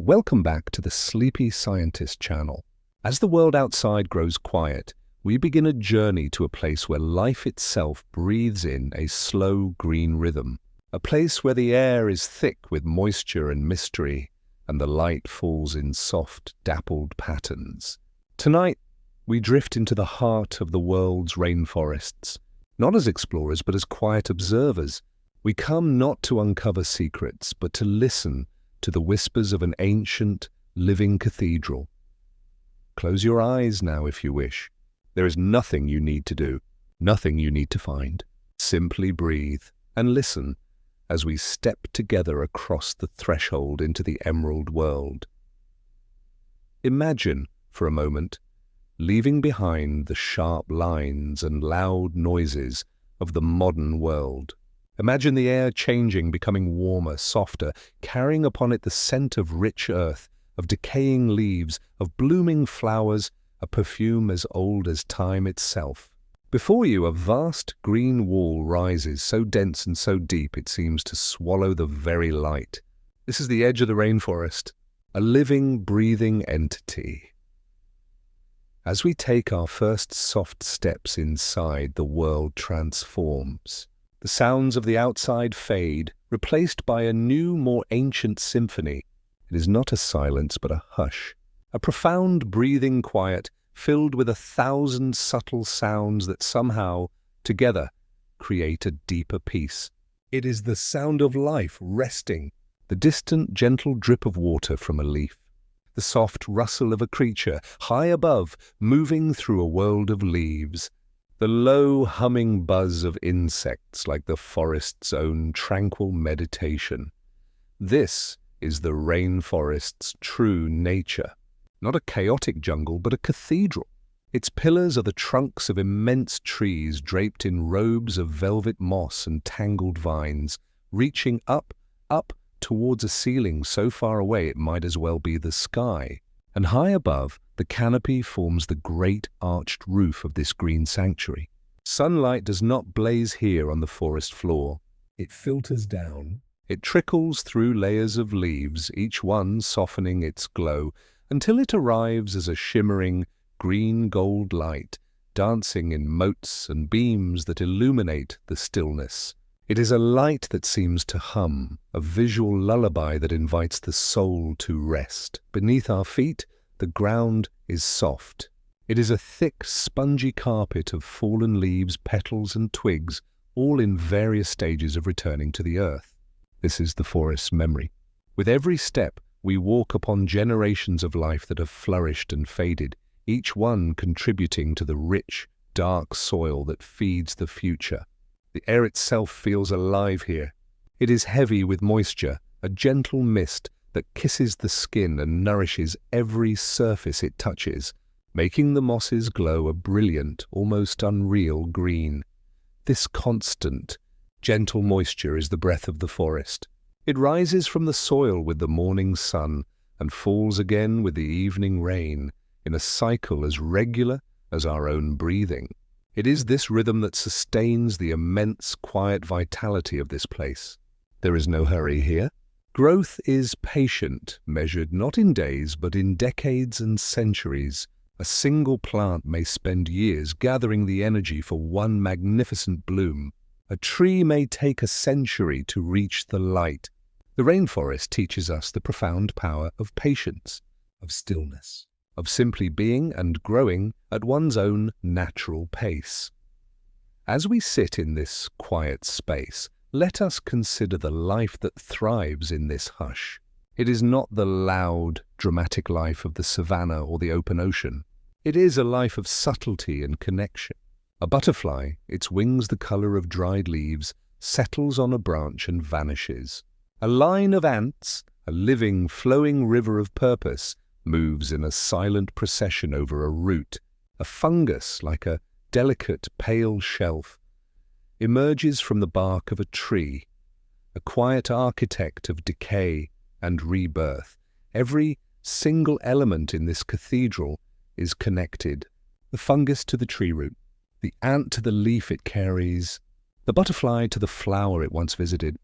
welcome back to the Sleepy Scientist channel. As the world outside grows quiet, we begin a journey to a place where life itself breathes in a slow green rhythm. A place where the air is thick with moisture and mystery, and the light falls in soft, dappled patterns. Tonight, we drift into the heart of the world's rainforests. Not as explorers, but as quiet observers. We come not to uncover secrets, but to listen to the whispers of an ancient, living cathedral. Close your eyes now if you wish. There is nothing you need to do, nothing you need to find. Simply breathe and listen as we step together across the threshold into the emerald world. Imagine, for a moment, leaving behind the sharp lines and loud noises of the modern world. Imagine the air changing, becoming warmer, softer, carrying upon it the scent of rich earth, of decaying leaves, of blooming flowers, a perfume as old as time itself. Before you, a vast green wall rises, so dense and so deep it seems to swallow the very light. This is the edge of the rainforest, a living, breathing entity. As we take our first soft steps inside, the world transforms. The sounds of the outside fade, replaced by a new, more ancient symphony. It is not a silence, but a hush, a profound breathing quiet filled with 1,000 subtle sounds that somehow, together, create a deeper peace. It is the sound of life resting, the distant, gentle drip of water from a leaf, the soft rustle of a creature high above, moving through a world of leaves, the low humming buzz of insects like the forest's own tranquil meditation. This is the rainforest's true nature. Not a chaotic jungle, but a cathedral. Its pillars are the trunks of immense trees draped in robes of velvet moss and tangled vines, reaching up towards a ceiling so far away it might as well be the sky. And high above, the canopy forms the great arched roof of this green sanctuary. Sunlight does not blaze here on the forest floor. It filters down. It trickles through layers of leaves, each one softening its glow, until it arrives as a shimmering green-gold light, dancing in motes and beams that illuminate the stillness. It is a light that seems to hum, a visual lullaby that invites the soul to rest. Beneath our feet, the ground is soft. It is a thick, spongy carpet of fallen leaves, petals and twigs, all in various stages of returning to the earth. This is the forest's memory. With every step, we walk upon generations of life that have flourished and faded, each one contributing to the rich, dark soil that feeds the future. The air itself feels alive here. It is heavy with moisture, a gentle mist that kisses the skin and nourishes every surface it touches, making the mosses glow a brilliant, almost unreal green. This constant, gentle moisture is the breath of the forest. It rises from the soil with the morning sun and falls again with the evening rain, in a cycle as regular as our own breathing. It is this rhythm that sustains the immense quiet vitality of this place. There is no hurry here. Growth is patient, measured not in days but in decades and centuries. A single plant may spend years gathering the energy for one magnificent bloom. A tree may take a century to reach the light. The rainforest teaches us the profound power of patience, of stillness, of simply being and growing at one's own natural pace. As we sit in this quiet space, let us consider the life that thrives in this hush. It is not the loud, dramatic life of the savanna or the open ocean. It is a life of subtlety and connection. A butterfly, its wings the color of dried leaves, settles on a branch and vanishes. A line of ants, a living, flowing river of purpose, moves in a silent procession over a root. A fungus, like a delicate, pale shelf, emerges from the bark of a tree, a quiet architect of decay and rebirth. Every single element in this cathedral is connected. The fungus to the tree root, the ant to the leaf it carries, the butterfly to the flower it once visited,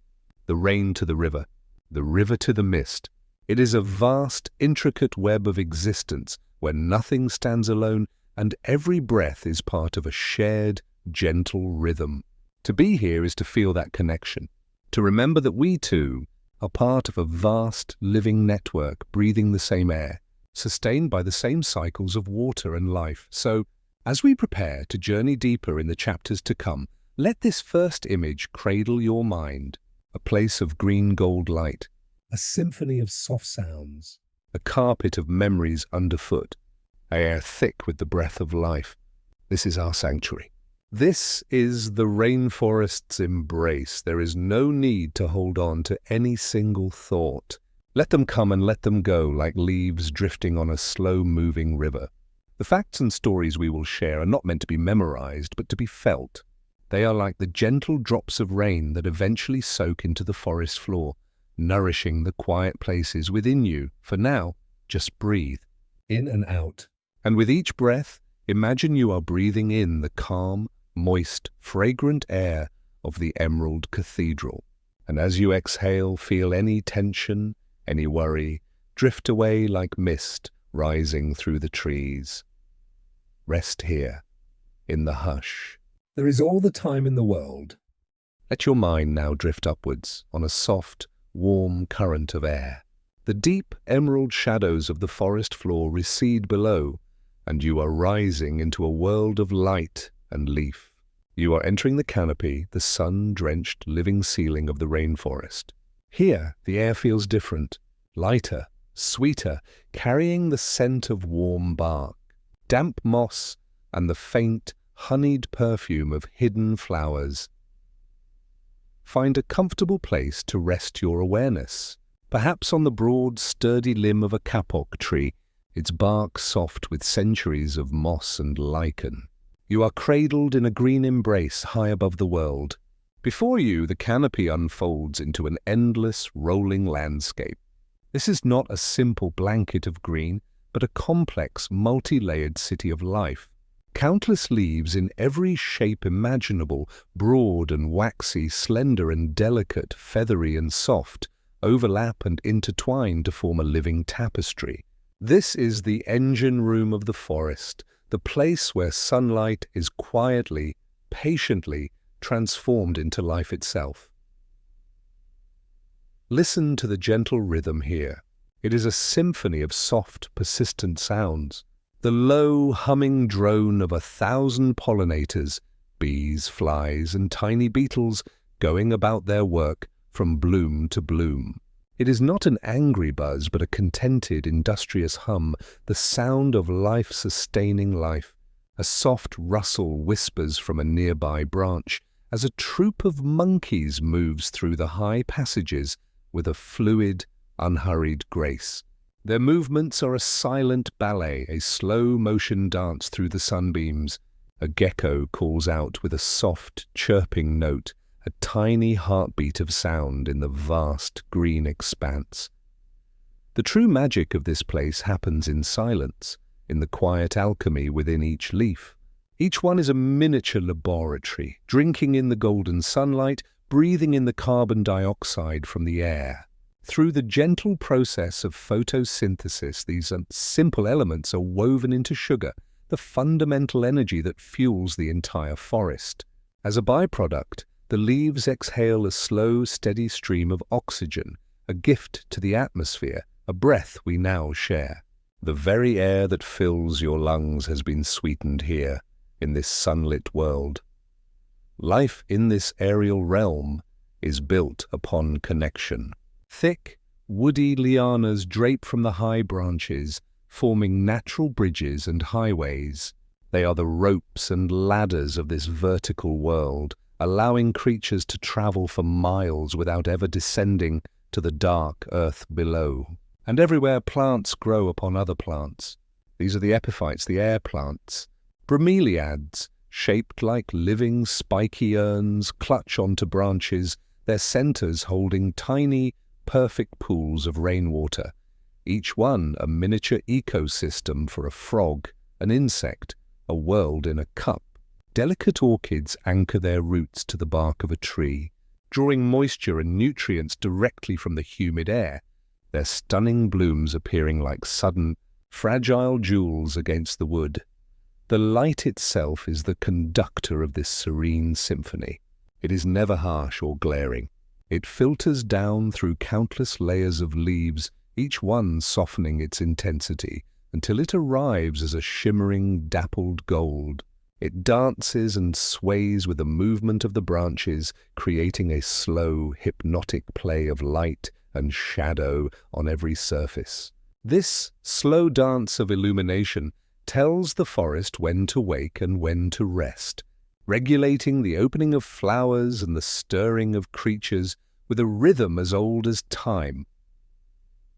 the rain to the river to the mist, It is a vast, intricate web of existence where nothing stands alone and every breath is part of a shared, gentle rhythm. To be here is to feel that connection, to remember that we too are part of a vast, living network breathing the same air, sustained by the same cycles of water and life. So, as we prepare to journey deeper in the chapters to come, let this first image cradle your mind, a place of green-gold light, a symphony of soft sounds, a carpet of memories underfoot, air thick with the breath of life. This is our sanctuary. This is the rainforest's embrace. There is no need to hold on to any single thought. Let them come and let them go like leaves drifting on a slow-moving river. The facts and stories we will share are not meant to be memorized, but to be felt. They are like the gentle drops of rain that eventually soak into the forest floor, nourishing the quiet places within you. For now, just breathe, in and out. And with each breath, imagine you are breathing in the calm, moist, fragrant air of the Emerald Cathedral. And as you exhale, feel any tension, any worry, drift away like mist rising through the trees. Rest here, in the hush. There is all the time in the world. Let your mind now drift upwards on a soft, warm current of air. The deep emerald shadows of the forest floor recede below, and you are rising into a world of light and leaf. You are entering the canopy, the sun-drenched living ceiling of the rainforest. Here, the air feels different, lighter, sweeter, carrying the scent of warm bark, damp moss, and the faint, honeyed perfume of hidden flowers. Find a comfortable place to rest your awareness, perhaps on the broad, sturdy limb of a kapok tree, its bark soft with centuries of moss and lichen. You are cradled in a green embrace high above the world. Before you, the canopy unfolds into an endless, rolling landscape. This is not a simple blanket of green, but a complex, multi-layered city of life. Countless leaves in every shape imaginable, broad and waxy, slender and delicate, feathery and soft, overlap and intertwine to form a living tapestry. This is the engine room of the forest, the place where sunlight is quietly, patiently transformed into life itself. Listen to the gentle rhythm here. It is a symphony of soft, persistent sounds. The low, humming drone of 1,000 pollinators, bees, flies, and tiny beetles going about their work from bloom to bloom. It is not an angry buzz, but a contented, industrious hum, the sound of life sustaining life. A soft rustle whispers from a nearby branch as a troop of monkeys moves through the high passages with a fluid, unhurried grace. Their movements are a silent ballet, a slow-motion dance through the sunbeams. A gecko calls out with a soft, chirping note, a tiny heartbeat of sound in the vast green expanse. The true magic of this place happens in silence, in the quiet alchemy within each leaf. Each one is a miniature laboratory, drinking in the golden sunlight, breathing in the carbon dioxide from the air. Through the gentle process of photosynthesis, these simple elements are woven into sugar, the fundamental energy that fuels the entire forest. As a byproduct, the leaves exhale a slow, steady stream of oxygen, a gift to the atmosphere, a breath we now share. The very air that fills your lungs has been sweetened here, in this sunlit world. Life in this aerial realm is built upon connection. Thick, woody lianas drape from the high branches, forming natural bridges and highways. They are the ropes and ladders of this vertical world, allowing creatures to travel for miles without ever descending to the dark earth below. And everywhere plants grow upon other plants. These are the epiphytes, the air plants. Bromeliads, shaped like living spiky urns, clutch onto branches, their centers holding tiny, perfect pools of rainwater, each one a miniature ecosystem for a frog, an insect, a world in a cup. Delicate orchids anchor their roots to the bark of a tree, drawing moisture and nutrients directly from the humid air. their stunning blooms appearing like sudden, fragile jewels against the wood. The light itself is the conductor of this serene symphony. It is never harsh or glaring. It filters down through countless layers of leaves, each one softening its intensity, until it arrives as a shimmering, dappled gold. It dances and sways with the movement of the branches, creating a slow, hypnotic play of light and shadow on every surface. This slow dance of illumination tells the forest when to wake and when to rest, regulating the opening of flowers and the stirring of creatures with a rhythm as old as time.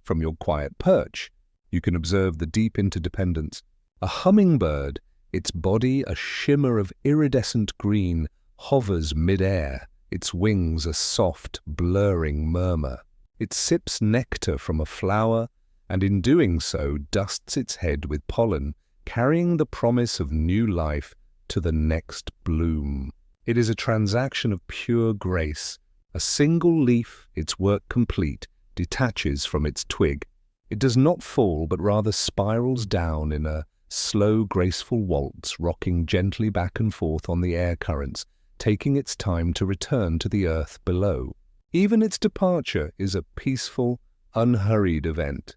From your quiet perch, you can observe the deep interdependence. A hummingbird, its body a shimmer of iridescent green, hovers mid-air, its wings a soft, blurring murmur. It sips nectar from a flower, and in doing so dusts its head with pollen, carrying the promise of new life to the next bloom. It is a transaction of pure grace. A single leaf, its work complete, detaches from its twig. It does not fall, but rather spirals down in a slow, graceful waltz, rocking gently back and forth on the air currents, taking its time to return to the earth below. Even its departure is a peaceful, unhurried event.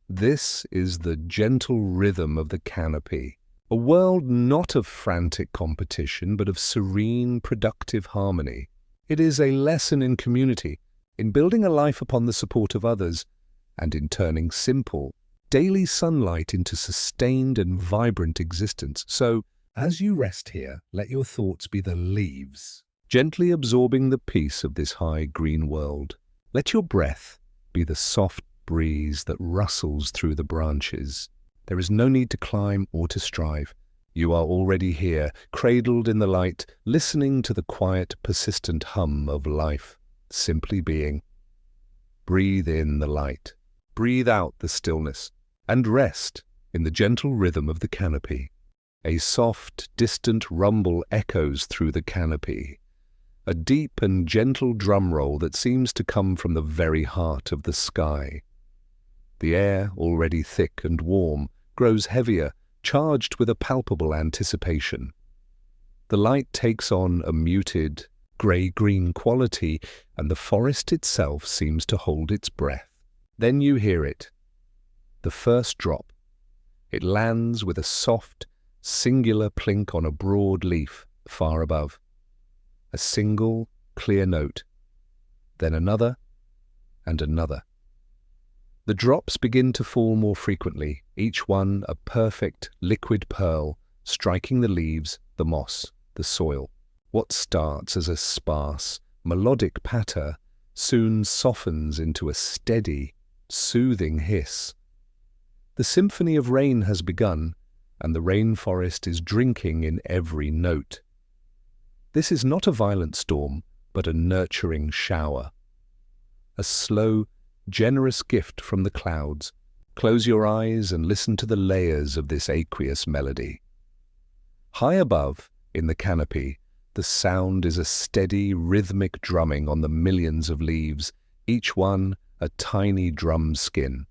This is the gentle rhythm of the canopy, a world not of frantic competition, but of serene, productive harmony. It is a lesson in community, in building a life upon the support of others, and in turning simple, daily sunlight into sustained and vibrant existence. So, as you rest here, let your thoughts be the leaves, gently absorbing the peace of this high green world. Let your breath be the soft breeze that rustles through the branches. There is no need to climb or to strive. You are already here, cradled in the light, listening to the quiet, persistent hum of life, simply being. Breathe in the light, breathe out the stillness, and rest in the gentle rhythm of the canopy. A soft, distant rumble echoes through the canopy, a deep and gentle drum roll that seems to come from the very heart of the sky. The air, already thick and warm, grows heavier, charged with a palpable anticipation. The light takes on a muted, grey-green quality, and the forest itself seems to hold its breath. Then you hear it, the first drop. It lands with a soft, singular plink on a broad leaf far above. A single, clear note, then another and another. The drops begin to fall more frequently, each one a perfect, liquid pearl, striking the leaves, the moss, the soil. What starts as a sparse, melodic patter soon softens into a steady, soothing hiss. The symphony of rain has begun, and the rainforest is drinking in every note. This is not a violent storm, but a nurturing shower. A slow, generous gift from the clouds. Close your eyes and listen to the layers of this aqueous melody. High above, in the canopy, the sound is a steady, rhythmic drumming on the millions of leaves, each one a tiny drum skin.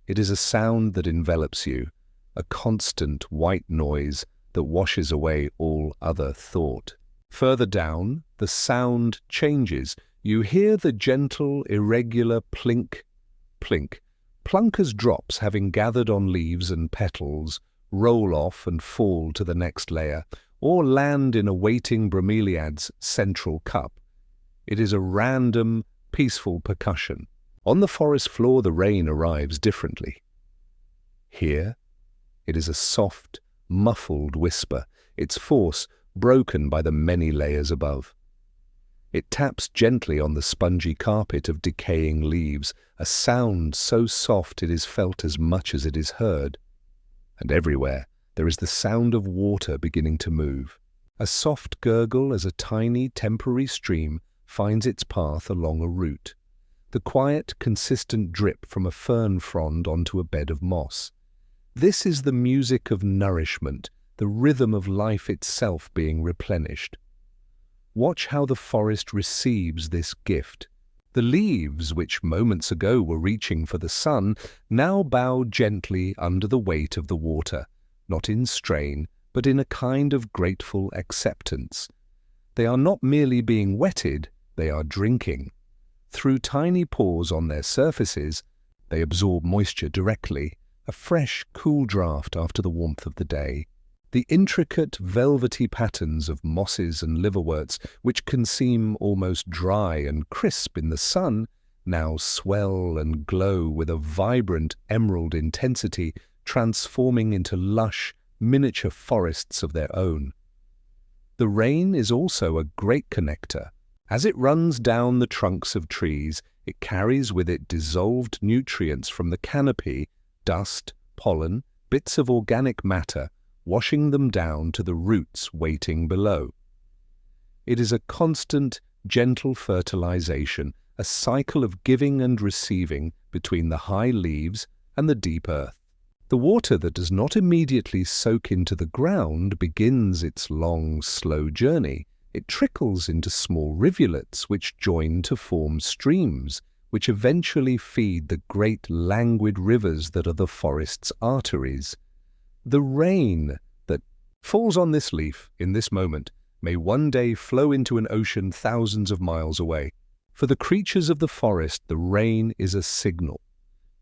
It is a sound that envelops you, a constant white noise that washes away all other thought. Further down, the sound changes. You hear the gentle, irregular plink, plink. Plunk as drops, having gathered on leaves and petals, roll off and fall to the next layer, or land in a waiting bromeliad's central cup. It is a random, peaceful percussion. On the forest floor, the rain arrives differently. Here, it is a soft, muffled whisper, its force broken by the many layers above. It taps gently on the spongy carpet of decaying leaves, a sound so soft it is felt as much as it is heard. And everywhere there is the sound of water beginning to move. A soft gurgle as a tiny, temporary stream finds its path along a root. The quiet, consistent drip from a fern frond onto a bed of moss. This is the music of nourishment, the rhythm of life itself being replenished. Watch how the forest receives this gift, The leaves, which moments ago were reaching for the sun, now bow gently under the weight of the water, not in strain, but in a kind of grateful acceptance. They are not merely being wetted, they are drinking. Through tiny pores on their surfaces, they absorb moisture directly, a fresh, cool draught after the warmth of the day. The intricate, velvety patterns of mosses and liverworts, which can seem almost dry and crisp in the sun, now swell and glow with a vibrant emerald intensity, transforming into lush, miniature forests of their own. The rain is also a great connector. As it runs down the trunks of trees, it carries with it dissolved nutrients from the canopy, dust, pollen, bits of organic matter, washing them down to the roots waiting below. It is a constant, gentle fertilization, a cycle of giving and receiving between the high leaves and the deep earth. The water that does not immediately soak into the ground begins its long, slow journey. It trickles into small rivulets which join to form streams, which eventually feed the great languid rivers that are the forest's arteries. The rain that falls on this leaf in this moment may one day flow into an ocean thousands of miles away. For the creatures of the forest, the rain is a signal.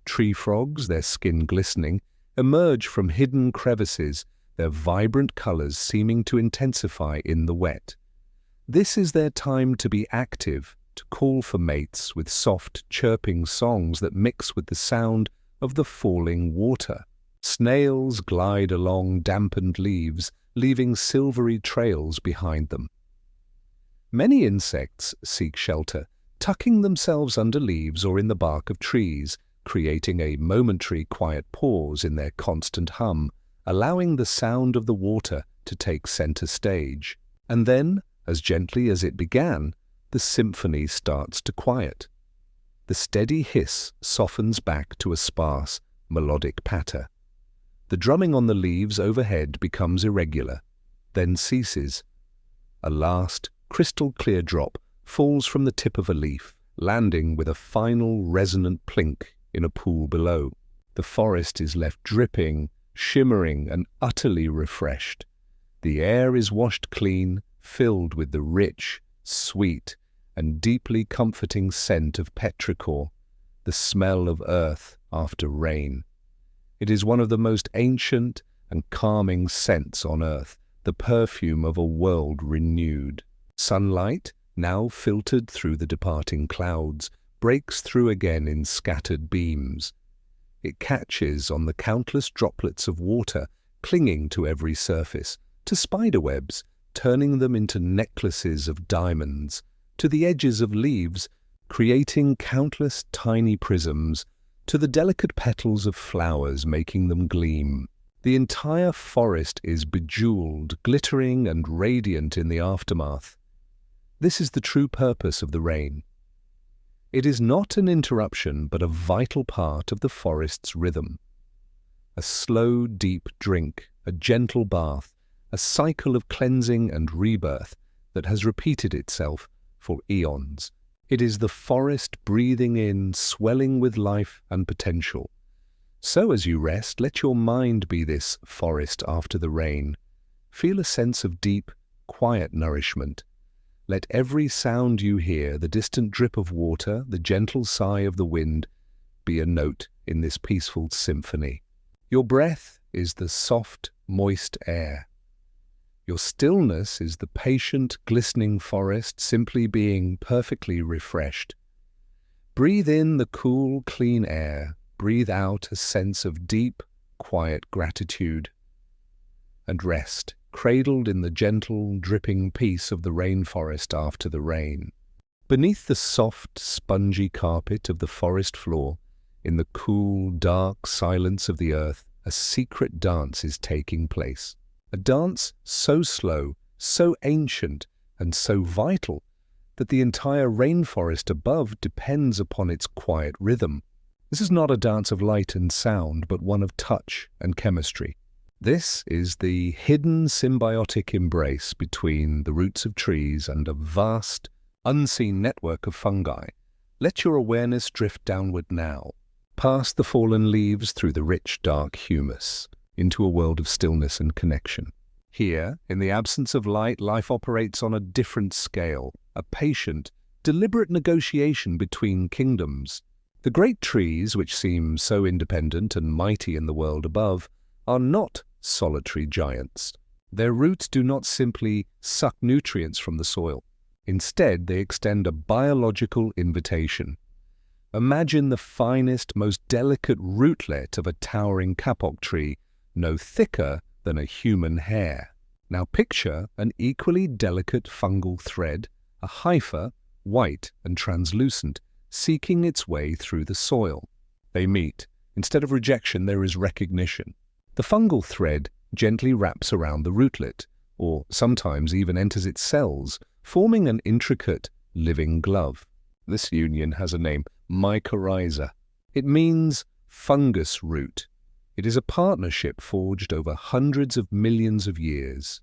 Tree frogs, their skin glistening, emerge from hidden crevices, their vibrant colors seeming to intensify in the wet. This is their time to be active, to call for mates with soft, chirping songs that mix with the sound of the falling water. Snails glide along dampened leaves, leaving silvery trails behind them. Many insects seek shelter, tucking themselves under leaves or in the bark of trees, creating a momentary quiet pause in their constant hum, allowing the sound of the water to take center stage. And then, as gently as it began, the symphony starts to quiet. The steady hiss softens back to a sparse, melodic patter. The drumming on the leaves overhead becomes irregular, then ceases. A last, crystal-clear drop falls from the tip of a leaf, landing with a final resonant plink in a pool below. The forest is left dripping, shimmering, and utterly refreshed. The air is washed clean, filled with the rich, sweet, and deeply comforting scent of petrichor, the smell of earth after rain. It is one of the most ancient and calming scents on earth, the perfume of a world renewed. Sunlight, now filtered through the departing clouds, breaks through again in scattered beams. It catches on the countless droplets of water clinging to every surface, to spiderwebs, turning them into necklaces of diamonds, to the edges of leaves, creating countless tiny prisms, to the delicate petals of flowers making them gleam. The entire forest is bejeweled, glittering, and radiant in the aftermath. This is the true purpose of the rain. It is not an interruption, but a vital part of the forest's rhythm. A slow, deep drink, a gentle bath, a cycle of cleansing and rebirth that has repeated itself for eons. It is the forest breathing in, swelling with life and potential. So as you rest, let your mind be this forest after the rain. Feel a sense of deep, quiet nourishment. Let every sound you hear, the distant drip of water, the gentle sigh of the wind, be a note in this peaceful symphony. Your breath is the soft, moist air. Your stillness is the patient, glistening forest simply being perfectly refreshed. Breathe in the cool, clean air. Breathe out a sense of deep, quiet gratitude. And rest, cradled in the gentle, dripping peace of the rainforest after the rain. Beneath the soft, spongy carpet of the forest floor, in the cool, dark silence of the earth, a secret dance is taking place. A dance so slow, so ancient, and so vital that the entire rainforest above depends upon its quiet rhythm. This is not a dance of light and sound, but one of touch and chemistry. This is the hidden symbiotic embrace between the roots of trees and a vast, unseen network of fungi, Let your awareness drift downward now, past the fallen leaves through the rich, dark humus, into a world of stillness and connection. Here, in the absence of light, life operates on a different scale, a patient, deliberate negotiation between kingdoms. The great trees, which seem so independent and mighty in the world above, are not solitary giants. Their roots do not simply suck nutrients from the soil. Instead, they extend a biological invitation. Imagine the finest, most delicate rootlet of a towering kapok tree, no thicker than a human hair. Now picture an equally delicate fungal thread, a hypha, white and translucent, seeking its way through the soil. They meet. Instead of rejection, there is recognition. The fungal thread gently wraps around the rootlet, or sometimes even enters its cells, forming an intricate, living glove. This union has a name, mycorrhiza. It means fungus root. It is a partnership forged over hundreds of millions of years.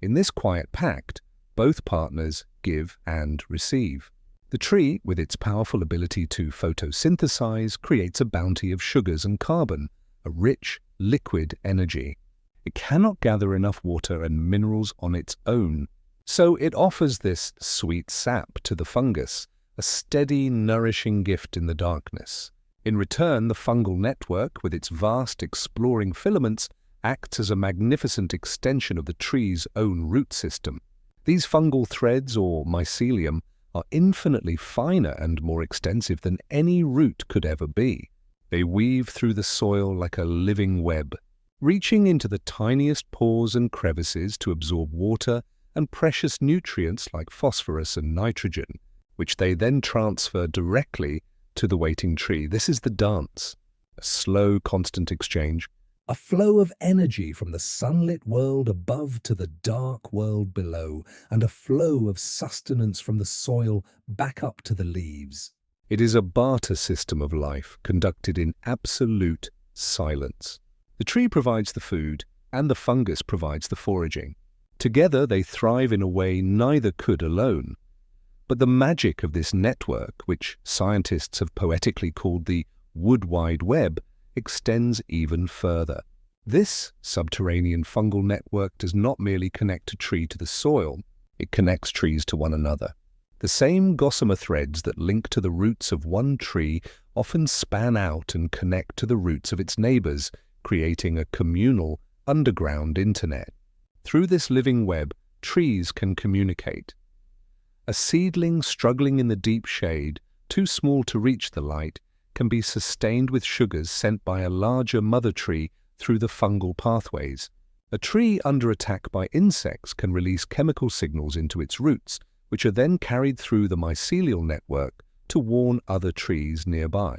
In this quiet pact, both partners give and receive. The tree, with its powerful ability to photosynthesize, creates a bounty of sugars and carbon, a rich, liquid energy. It cannot gather enough water and minerals on its own, so it offers this sweet sap to the fungus, a steady, nourishing gift in the darkness. In return, the fungal network, with its vast, exploring filaments, acts as a magnificent extension of the tree's own root system. These fungal threads, or mycelium, are infinitely finer and more extensive than any root could ever be. They weave through the soil like a living web, reaching into the tiniest pores and crevices to absorb water and precious nutrients like phosphorus and nitrogen, which they then transfer directly to the waiting tree. This is the dance, a slow, constant exchange, a flow of energy from the sunlit world above to the dark world below, and a flow of sustenance from the soil back up to the leaves. It is a barter system of life conducted in absolute silence. The tree provides the food, and the fungus provides the foraging. Together they thrive in a way neither could alone. But the magic of this network, which scientists have poetically called the wood wide web, extends even further. This subterranean fungal network does not merely connect a tree to the soil, it connects trees to one another. The same gossamer threads that link to the roots of one tree often span out and connect to the roots of its neighbors, creating a communal, underground internet. Through this living web, trees can communicate. A seedling struggling in the deep shade, too small to reach the light, can be sustained with sugars sent by a larger mother tree through the fungal pathways. A tree under attack by insects can release chemical signals into its roots, which are then carried through the mycelial network to warn other trees nearby.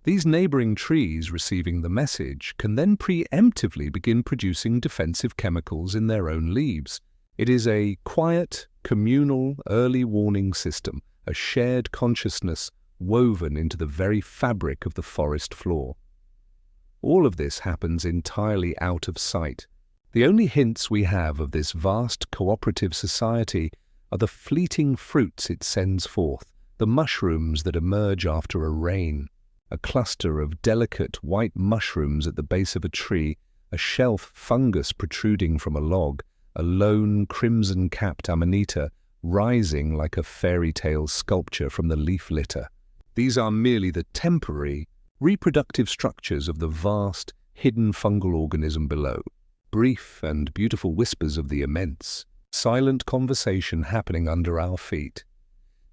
These neighboring trees, receiving the message, can then preemptively begin producing defensive chemicals in their own leaves. It is a quiet, communal, early warning system, a shared consciousness woven into the very fabric of the forest floor. All of this happens entirely out of sight. The only hints we have of this vast cooperative society are the fleeting fruits it sends forth, the mushrooms that emerge after a rain. A cluster of delicate white mushrooms at the base of a tree, a shelf fungus protruding from a log, a lone crimson-capped amanita rising like a fairy tale sculpture from the leaf litter. These are merely the temporary, reproductive structures of the vast, hidden fungal organism below. Brief and beautiful whispers of the immense, silent conversation happening under our feet.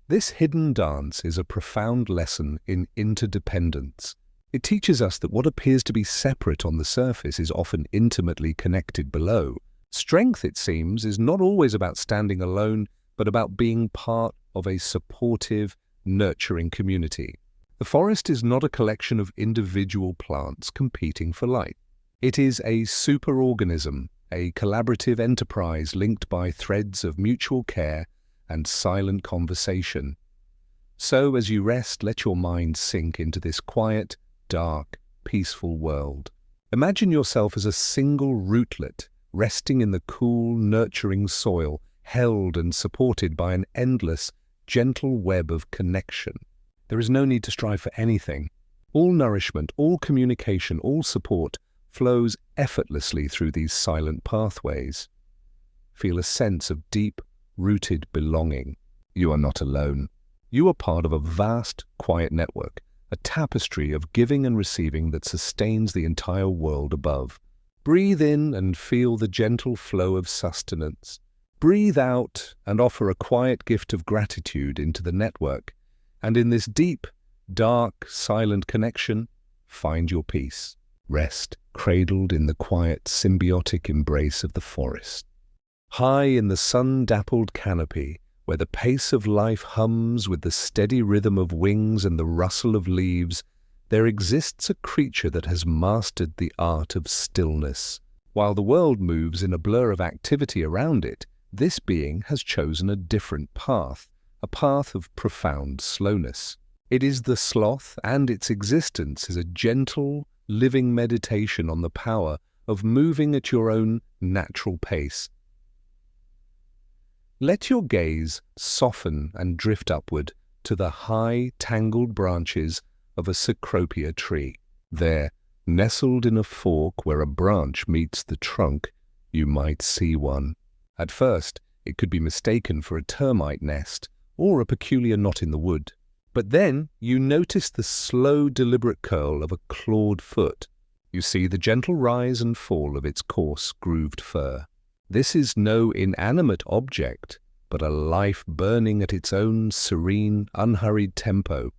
This hidden dance is a profound lesson in interdependence. It teaches us that what appears to be separate on the surface is often intimately connected below. Strength, it seems, is not always about standing alone, but about being part of a supportive, nurturing community. The forest is not a collection of individual plants competing for light. It is a superorganism, a collaborative enterprise linked by threads of mutual care and silent conversation. So, as you rest, let your mind sink into this quiet, dark, peaceful world. Imagine yourself as a single rootlet, resting in the cool, nurturing soil, held and supported by an endless, gentle web of connection. There is no need to strive for anything. All nourishment, all communication, all support flows effortlessly through these silent pathways. Feel a sense of deep-rooted belonging. You are not alone. You are part of a vast, quiet network, a tapestry of giving and receiving that sustains the entire world above. Breathe in and feel the gentle flow of sustenance. Breathe out and offer a quiet gift of gratitude into the network. And in this deep, dark, silent connection, find your peace. Rest, cradled in the quiet, symbiotic embrace of the forest. High in the sun-dappled canopy, where the pace of life hums with the steady rhythm of wings and the rustle of leaves, there exists a creature that has mastered the art of stillness. While the world moves in a blur of activity around it, this being has chosen a different path, a path of profound slowness. It is the sloth, and its existence is a gentle, living meditation on the power of moving at your own natural pace. Let your gaze soften and drift upward to the high, tangled branches of a cecropia tree. There, nestled in a fork where a branch meets the trunk, you might see one. At first, it could be mistaken for a termite nest or a peculiar knot in the wood. But then you notice the slow, deliberate curl of a clawed foot. You see the gentle rise and fall of its coarse, grooved fur. This is no inanimate object, but a life burning at its own serene, unhurried tempo.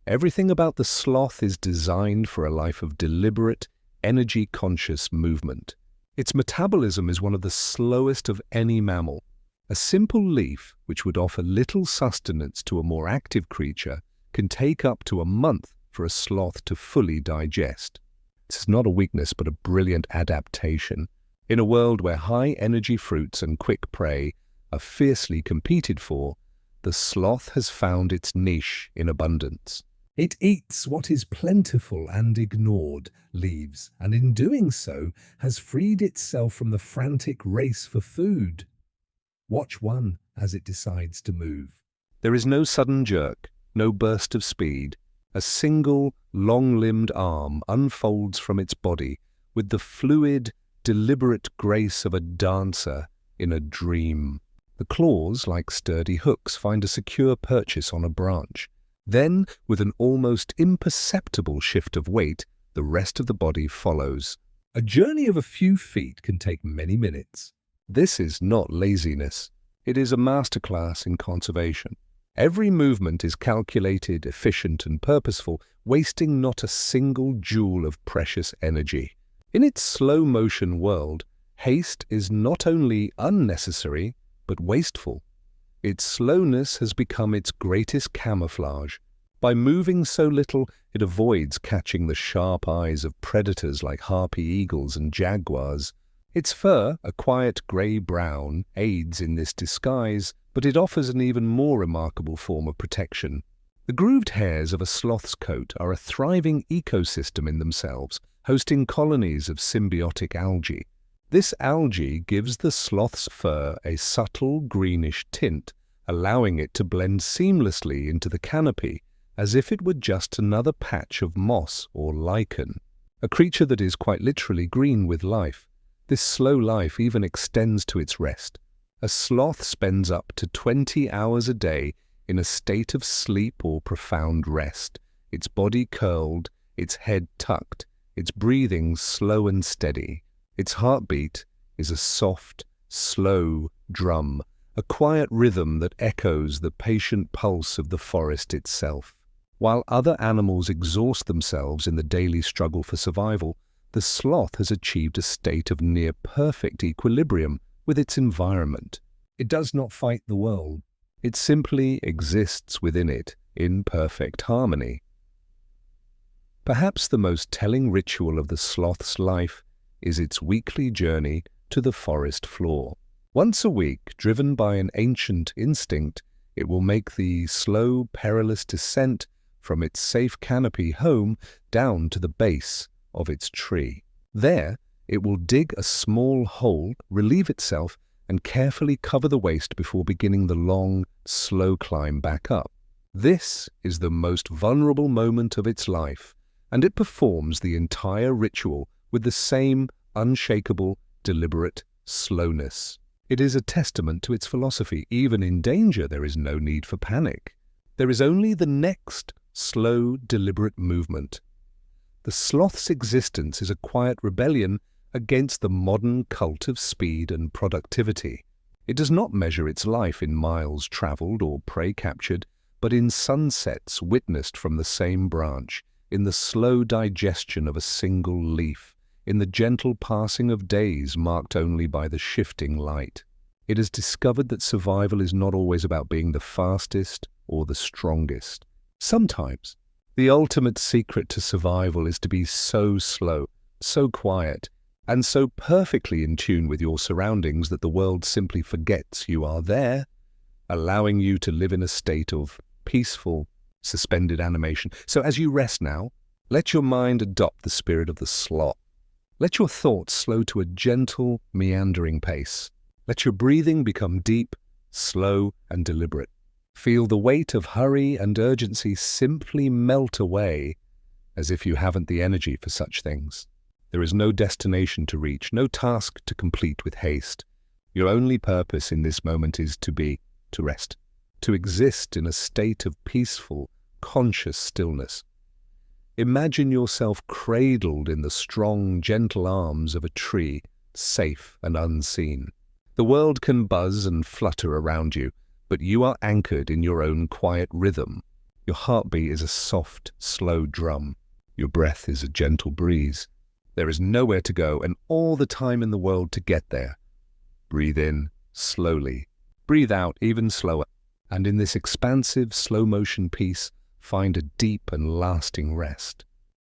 Everything about the sloth is designed for a life of deliberate, energy-conscious movement. Its metabolism is one of the slowest of any mammal. A simple leaf, which would offer little sustenance to a more active creature, can take up to a month for a sloth to fully digest. This is not a weakness, but a brilliant adaptation. In a world where high-energy fruits and quick prey are fiercely competed for, the sloth has found its niche in abundance. It eats what is plentiful and ignored, leaves, and in doing so has freed itself from the frantic race for food. Watch one as it decides to move. There is no sudden jerk, no burst of speed. A single, long-limbed arm unfolds from its body with the fluid, deliberate grace of a dancer in a dream. The claws, like sturdy hooks, find a secure purchase on a branch. Then, with an almost imperceptible shift of weight, the rest of the body follows. A journey of a few feet can take many minutes. This is not laziness. It is a masterclass in conservation. Every movement is calculated, efficient, and purposeful, wasting not a single joule of precious energy. In its slow-motion world, haste is not only unnecessary, but wasteful. Its slowness has become its greatest camouflage. By moving so little, it avoids catching the sharp eyes of predators like harpy eagles and jaguars. Its fur, a quiet grey-brown, aids in this disguise, but it offers an even more remarkable form of protection. The grooved hairs of a sloth's coat are a thriving ecosystem in themselves, hosting colonies of symbiotic algae. This algae gives the sloth's fur a subtle greenish tint, allowing it to blend seamlessly into the canopy, as if it were just another patch of moss or lichen. A creature that is quite literally green with life. This slow life even extends to its rest. A sloth spends up to 20 hours a day in a state of sleep or profound rest, its body curled, its head tucked, its breathing slow and steady. Its heartbeat is a soft, slow drum, a quiet rhythm that echoes the patient pulse of the forest itself. While other animals exhaust themselves in the daily struggle for survival, the sloth has achieved a state of near-perfect equilibrium with its environment. It does not fight the world. It simply exists within it in perfect harmony. Perhaps the most telling ritual of the sloth's life is its weekly journey to the forest floor. Once a week, driven by an ancient instinct, it will make the slow, perilous descent from its safe canopy home down to the base of its tree. There, it will dig a small hole, relieve itself, and carefully cover the waste before beginning the long, slow climb back up. This is the most vulnerable moment of its life, and it performs the entire ritual with the same unshakable, deliberate slowness. It is a testament to its philosophy. Even in danger, there is no need for panic. There is only the next slow, deliberate movement. The sloth's existence is a quiet rebellion against the modern cult of speed and productivity. It does not measure its life in miles traveled or prey captured, but in sunsets witnessed from the same branch, in the slow digestion of a single leaf, in the gentle passing of days marked only by the shifting light. It has discovered that survival is not always about being the fastest or the strongest. Sometimes, the ultimate secret to survival is to be so slow, so quiet, and so perfectly in tune with your surroundings that the world simply forgets you are there, allowing you to live in a state of peaceful, suspended animation. So as you rest now, let your mind adopt the spirit of the sloth. Let your thoughts slow to a gentle, meandering pace. Let your breathing become deep, slow, and deliberate. Feel the weight of hurry and urgency simply melt away, as if you haven't the energy for such things. There is no destination to reach, no task to complete with haste. Your only purpose in this moment is to be, to rest, to exist in a state of peaceful, conscious stillness. Imagine yourself cradled in the strong, gentle arms of a tree, safe and unseen. The world can buzz and flutter around you, but you are anchored in your own quiet rhythm. Your heartbeat is a soft, slow drum. Your breath is a gentle breeze. There is nowhere to go and all the time in the world to get there. Breathe in slowly. Breathe out even slower. And in this expansive, slow-motion peace, find a deep and lasting rest.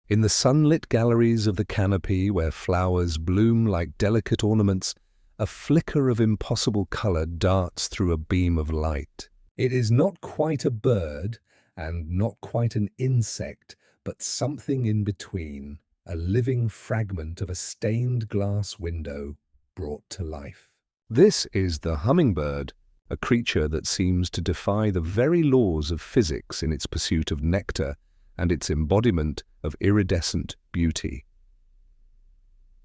In the sunlit galleries of the canopy where flowers bloom like delicate ornaments, a flicker of impossible color darts through a beam of light. It is not quite a bird and not quite an insect, but something in between, a living fragment of a stained glass window brought to life. This is the hummingbird, a creature that seems to defy the very laws of physics in its pursuit of nectar and its embodiment of iridescent beauty.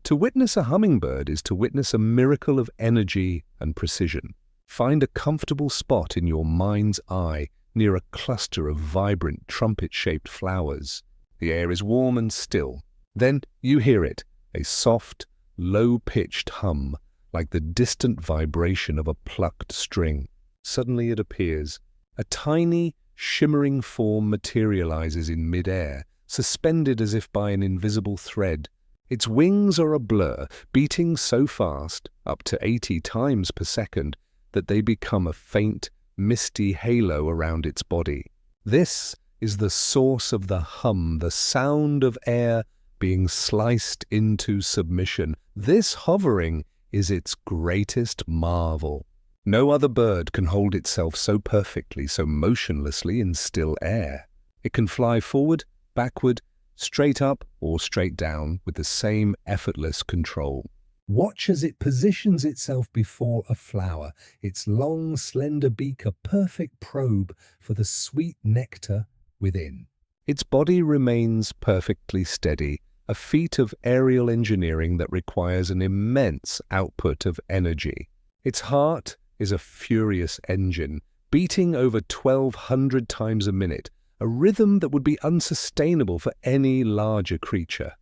To witness a hummingbird is to witness a miracle of energy and precision. Find a comfortable spot in your mind's eye near a cluster of vibrant trumpet-shaped flowers. The air is warm and still. Then you hear it, a soft, low-pitched hum, like the distant vibration of a plucked string. Suddenly it appears. A tiny, shimmering form materializes in mid-air, suspended as if by an invisible thread. Its wings are a blur, beating so fast, up to 80 times per second, that they become a faint, misty halo around its body. This is the source of the hum, the sound of air being sliced into submission. This hovering is its greatest marvel. No other bird can hold itself so perfectly, so motionlessly in still air. It can fly forward, backward, straight up or straight down with the same effortless control. Watch as it positions itself before a flower, its long, slender beak a perfect probe for the sweet nectar within. Its body remains perfectly steady, a feat of aerial engineering that requires an immense output of energy. Its heart is a furious engine, beating over 1,200 times a minute, a rhythm that would be unsustainable for any larger creature.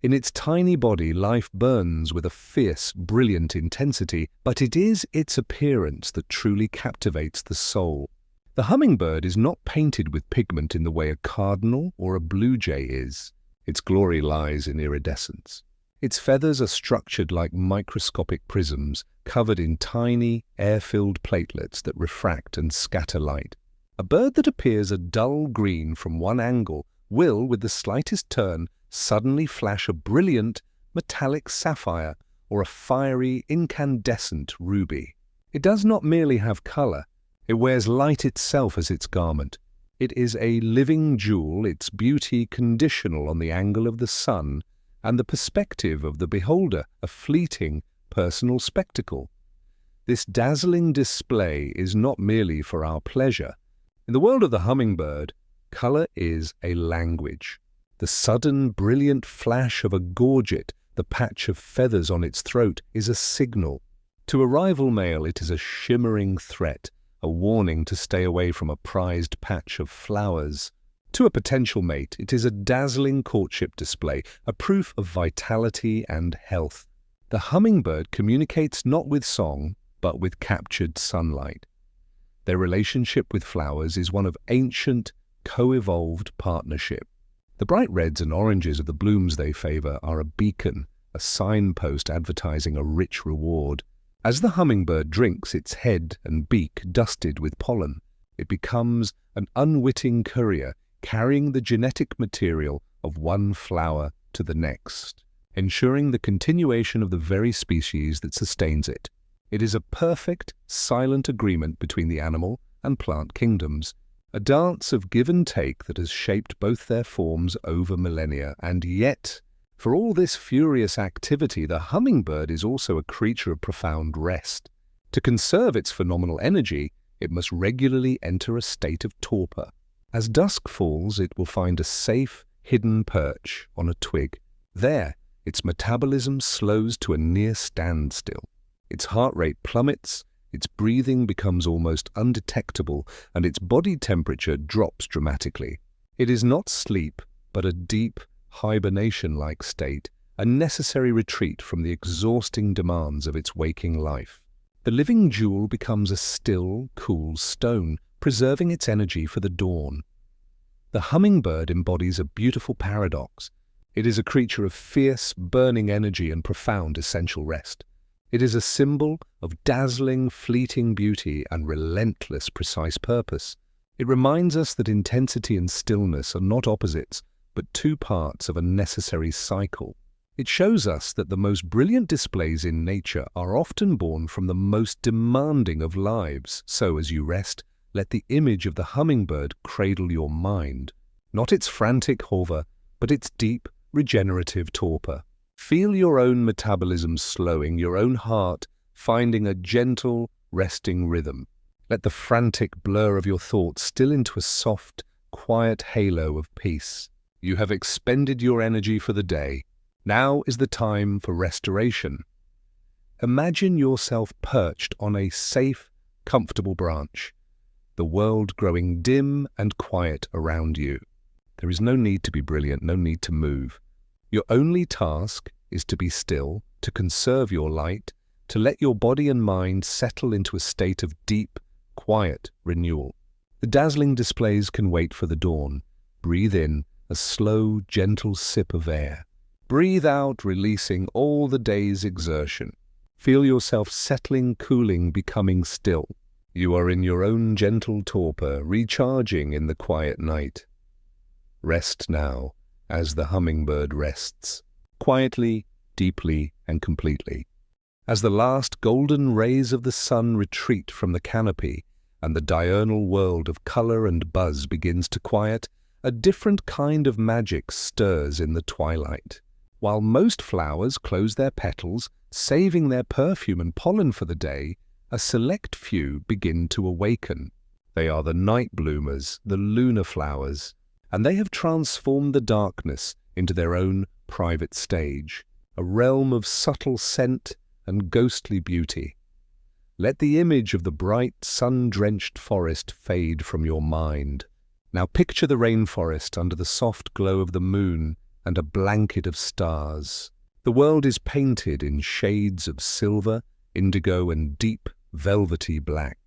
In its tiny body, life burns with a fierce, brilliant intensity, but it is its appearance that truly captivates the soul. The hummingbird is not painted with pigment in the way a cardinal or a blue jay is. Its glory lies in iridescence. Its feathers are structured like microscopic prisms, covered in tiny, air-filled platelets that refract and scatter light. A bird that appears a dull green from one angle will, with the slightest turn, suddenly flash a brilliant, metallic sapphire or a fiery, incandescent ruby. It does not merely have color. It wears light itself as its garment. It is a living jewel, its beauty conditional on the angle of the sun and the perspective of the beholder, a fleeting, personal spectacle. This dazzling display is not merely for our pleasure, In the world of the hummingbird, color is a language. The sudden, brilliant flash of a gorget, the patch of feathers on its throat, is a signal. To a rival male, it is a shimmering threat, a warning to stay away from a prized patch of flowers. To a potential mate, it is a dazzling courtship display, a proof of vitality and health. The hummingbird communicates not with song, but with captured sunlight. Their relationship with flowers is one of ancient, co-evolved partnership. The bright reds and oranges of the blooms they favor are a beacon, a signpost advertising a rich reward. As the hummingbird drinks its head and beak dusted with pollen, it becomes an unwitting courier, carrying the genetic material of one flower to the next, ensuring the continuation of the very species that sustains it. It is a perfect, silent agreement between the animal and plant kingdoms, a dance of give and take that has shaped both their forms over millennia. And yet, for all this furious activity, the hummingbird is also a creature of profound rest. To conserve its phenomenal energy, it must regularly enter a state of torpor. As dusk falls, it will find a safe, hidden perch on a twig. There, its metabolism slows to a near standstill. Its heart rate plummets, its breathing becomes almost undetectable, and its body temperature drops dramatically. It is not sleep, but a deep, hibernation-like state, a necessary retreat from the exhausting demands of its waking life. The living jewel becomes a still, cool stone, preserving its energy for the dawn. The hummingbird embodies a beautiful paradox. It is a creature of fierce, burning energy and profound essential rest. It is a symbol of dazzling, fleeting beauty and relentless, precise purpose. It reminds us that intensity and stillness are not opposites, but two parts of a necessary cycle. It shows us that the most brilliant displays in nature are often born from the most demanding of lives. So as you rest, let the image of the hummingbird cradle your mind, not its frantic hover, but its deep, regenerative torpor. Feel your own metabolism slowing, your own heart finding a gentle, resting rhythm. Let the frantic blur of your thoughts still into a soft, quiet halo of peace. You have expended your energy for the day. Now is the time for restoration. Imagine yourself perched on a safe, comfortable branch, the world growing dim and quiet around you. There is no need to be brilliant, no need to move. Your only task is to be still, to conserve your light, to let your body and mind settle into a state of deep, quiet renewal. The dazzling displays can wait for the dawn. Breathe in a slow, gentle sip of air. Breathe out, releasing all the day's exertion. Feel yourself settling, cooling, becoming still. You are in your own gentle torpor, recharging in the quiet night. Rest now, as the hummingbird rests, quietly, deeply, and completely. As the last golden rays of the sun retreat from the canopy, and the diurnal world of color and buzz begins to quiet, a different kind of magic stirs in the twilight. While most flowers close their petals, saving their perfume and pollen for the day, a select few begin to awaken. They are the night bloomers, the lunar flowers, and they have transformed the darkness into their own private stage, a realm of subtle scent and ghostly beauty. Let the image of the bright, sun-drenched forest fade from your mind. Now picture the rainforest under the soft glow of the moon and a blanket of stars. The world is painted in shades of silver, indigo, and deep, velvety black.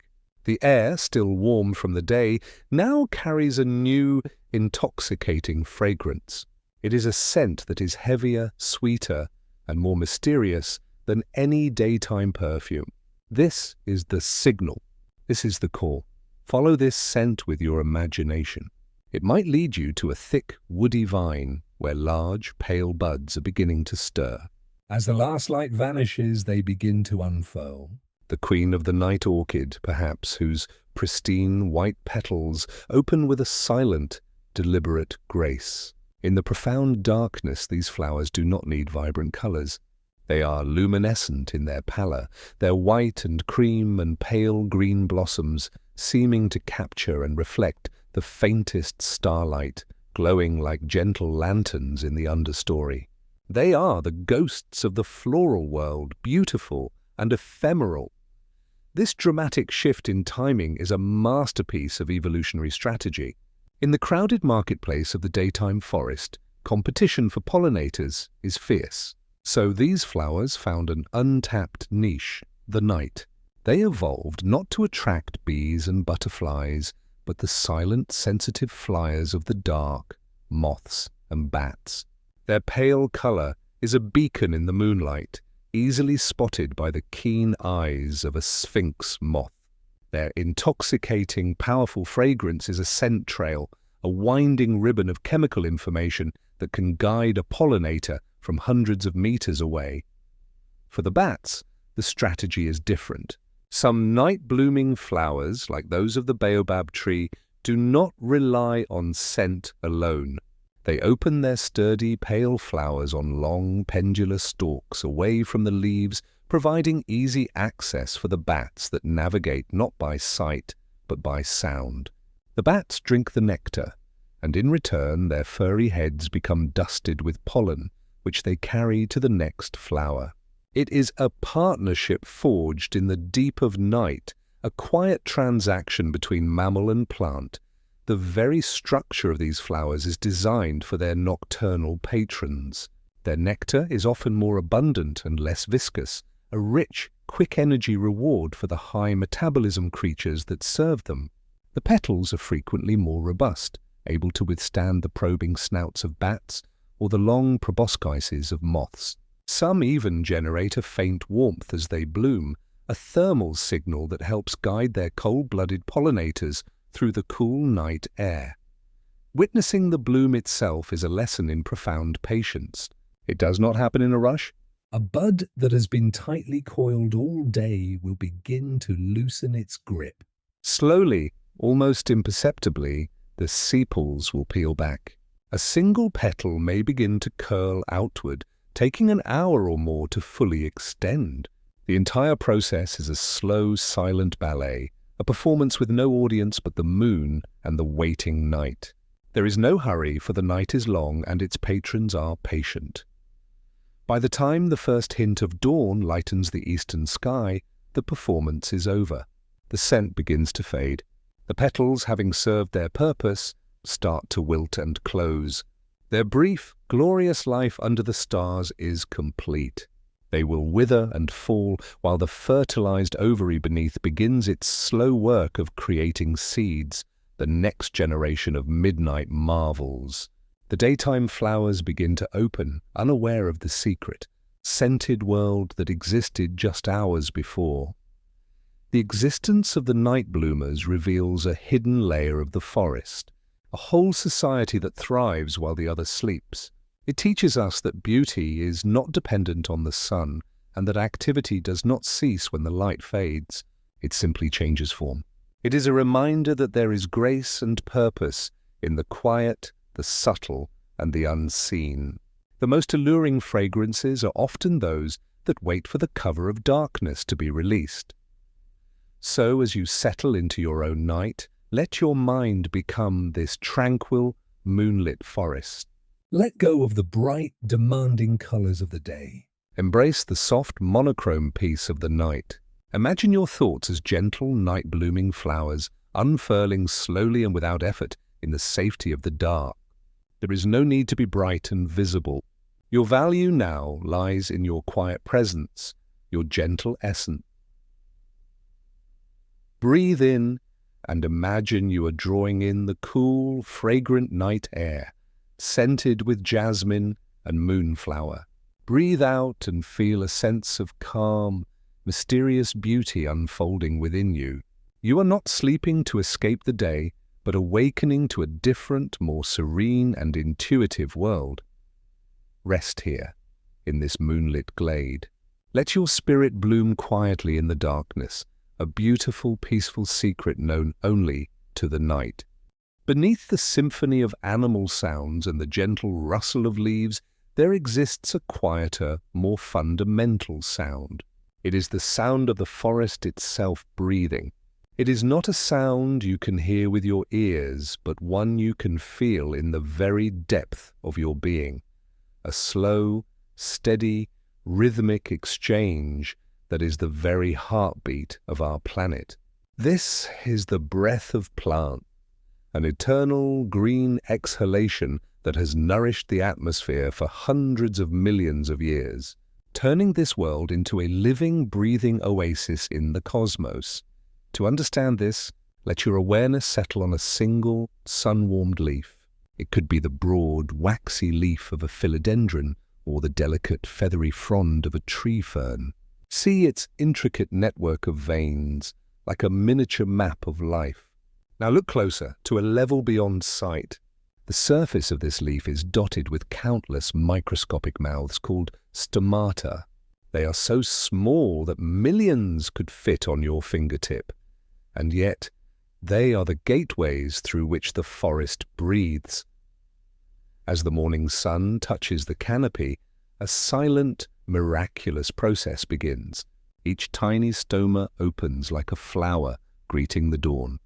The air, still warm from the day, now carries a new, intoxicating fragrance. It is a scent that is heavier, sweeter, and more mysterious than any daytime perfume. This is the signal. This is the call. Follow this scent with your imagination. It might lead you to a thick, woody vine where large, pale buds are beginning to stir. As the last light vanishes, they begin to unfurl. The queen of the night orchid, perhaps, whose pristine white petals open with a silent, deliberate grace. In the profound darkness, these flowers do not need vibrant colors. They are luminescent in their pallor, their white and cream and pale green blossoms seeming to capture and reflect the faintest starlight, glowing like gentle lanterns in the understory. They are the ghosts of the floral world, beautiful and ephemeral. This dramatic shift in timing is a masterpiece of evolutionary strategy. In the crowded marketplace of the daytime forest, competition for pollinators is fierce. So these flowers found an untapped niche, the night. They evolved not to attract bees and butterflies, but the silent, sensitive flyers of the dark, moths and bats. Their pale color is a beacon in the moonlight, easily spotted by the keen eyes of a sphinx moth. Their intoxicating, powerful fragrance is a scent trail, a winding ribbon of chemical information that can guide a pollinator from hundreds of meters away. For the bats, the strategy is different. Some night-blooming flowers, like those of the baobab tree, do not rely on scent alone. They open their sturdy, pale flowers on long, pendular stalks away from the leaves, providing easy access for the bats that navigate not by sight, but by sound. The bats drink the nectar, and in return their furry heads become dusted with pollen, which they carry to the next flower. It is a partnership forged in the deep of night, a quiet transaction between mammal and plant. The very structure of these flowers is designed for their nocturnal patrons. Their nectar is often more abundant and less viscous, a rich, quick-energy reward for the high-metabolism creatures that serve them. The petals are frequently more robust, able to withstand the probing snouts of bats or the long proboscises of moths. Some even generate a faint warmth as they bloom, a thermal signal that helps guide their cold-blooded pollinators through the cool night air. Witnessing the bloom itself is a lesson in profound patience. It does not happen in a rush. A bud that has been tightly coiled all day will begin to loosen its grip. Slowly, almost imperceptibly, the sepals will peel back. A single petal may begin to curl outward, taking an hour or more to fully extend. The entire process is a slow, silent ballet, a performance with no audience but the moon and the waiting night. There is no hurry, for the night is long and its patrons are patient. By the time the first hint of dawn lightens the eastern sky, the performance is over. The scent begins to fade. The petals, having served their purpose, start to wilt and close. Their brief, glorious life under the stars is complete. They will wither and fall while the fertilized ovary beneath begins its slow work of creating seeds, the next generation of midnight marvels. The daytime flowers begin to open, unaware of the secret, scented world that existed just hours before. The existence of the night bloomers reveals a hidden layer of the forest, a whole society that thrives while the other sleeps. It teaches us that beauty is not dependent on the sun, and that activity does not cease when the light fades. It simply changes form. It is a reminder that there is grace and purpose in the quiet, the subtle, and the unseen. The most alluring fragrances are often those that wait for the cover of darkness to be released. So, as you settle into your own night, let your mind become this tranquil, moonlit forest. Let go of the bright, demanding colors of the day. Embrace the soft, monochrome peace of the night. Imagine your thoughts as gentle, night-blooming flowers, unfurling slowly and without effort in the safety of the dark. There is no need to be bright and visible. Your value now lies in your quiet presence, your gentle essence. Breathe in and imagine you are drawing in the cool, fragrant night air, scented with jasmine and moonflower. Breathe out and feel a sense of calm, mysterious beauty unfolding within you. You are not sleeping to escape the day, but awakening to a different, more serene and intuitive world. Rest here, in this moonlit glade. Let your spirit bloom quietly in the darkness, a beautiful, peaceful secret known only to the night. Beneath the symphony of animal sounds and the gentle rustle of leaves, there exists a quieter, more fundamental sound. It is the sound of the forest itself breathing. It is not a sound you can hear with your ears, but one you can feel in the very depth of your being. A slow, steady, rhythmic exchange that is the very heartbeat of our planet. This is the breath of plant, an eternal green exhalation that has nourished the atmosphere for hundreds of millions of years, turning this world into a living, breathing oasis in the cosmos. To understand this, let your awareness settle on a single, sun-warmed leaf. It could be the broad, waxy leaf of a philodendron or the delicate, feathery frond of a tree fern. See its intricate network of veins, like a miniature map of life. Now look closer, to a level beyond sight. The surface of this leaf is dotted with countless microscopic mouths called stomata. They are so small that millions could fit on your fingertip. And yet, they are the gateways through which the forest breathes. As the morning sun touches the canopy, a silent, miraculous process begins. Each tiny stoma opens like a flower greeting the dawn.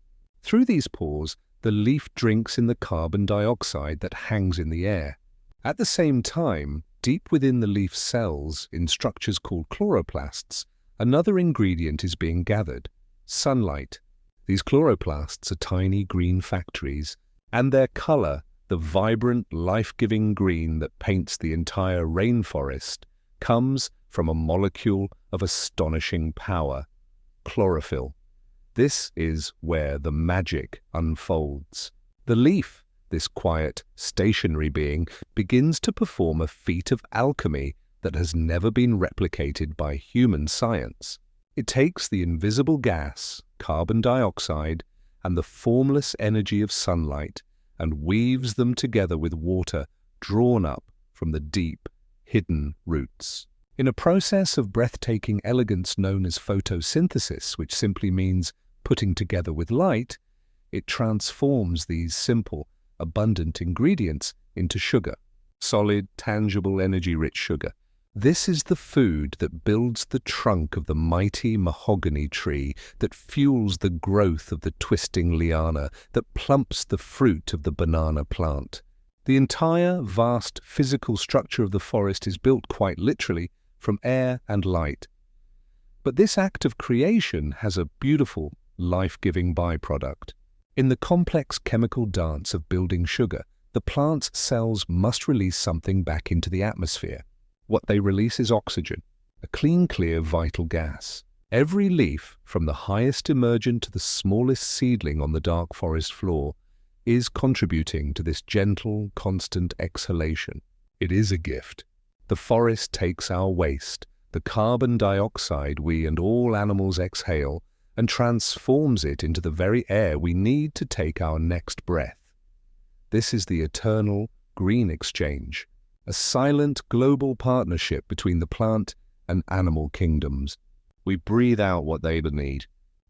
Through these pores, the leaf drinks in the carbon dioxide that hangs in the air. At the same time, deep within the leaf cells, in structures called chloroplasts, another ingredient is being gathered: sunlight. These chloroplasts are tiny green factories, and their color, the vibrant, life-giving green that paints the entire rainforest, comes from a molecule of astonishing power: chlorophyll. This is where the magic unfolds. The leaf, this quiet, stationary being, begins to perform a feat of alchemy that has never been replicated by human science. It takes the invisible gas, carbon dioxide, and the formless energy of sunlight and weaves them together with water drawn up from the deep, hidden roots. In a process of breathtaking elegance known as photosynthesis, which simply means putting together with light, it transforms these simple, abundant ingredients into sugar. Solid, tangible, energy-rich sugar. This is the food that builds the trunk of the mighty mahogany tree, that fuels the growth of the twisting liana, that plumps the fruit of the banana plant. The entire vast physical structure of the forest is built quite literally from air and light. But this act of creation has a beautiful, life-giving byproduct. In the complex chemical dance of building sugar, the plant's cells must release something back into the atmosphere. What they release is oxygen, a clean, clear, vital gas. Every leaf, from the highest emergent to the smallest seedling on the dark forest floor, is contributing to this gentle, constant exhalation. It is a gift. The forest takes our waste, the carbon dioxide we and all animals exhale, and transforms it into the very air we need to take our next breath. This is the eternal green exchange, a silent global partnership between the plant and animal kingdoms. We breathe out what they need.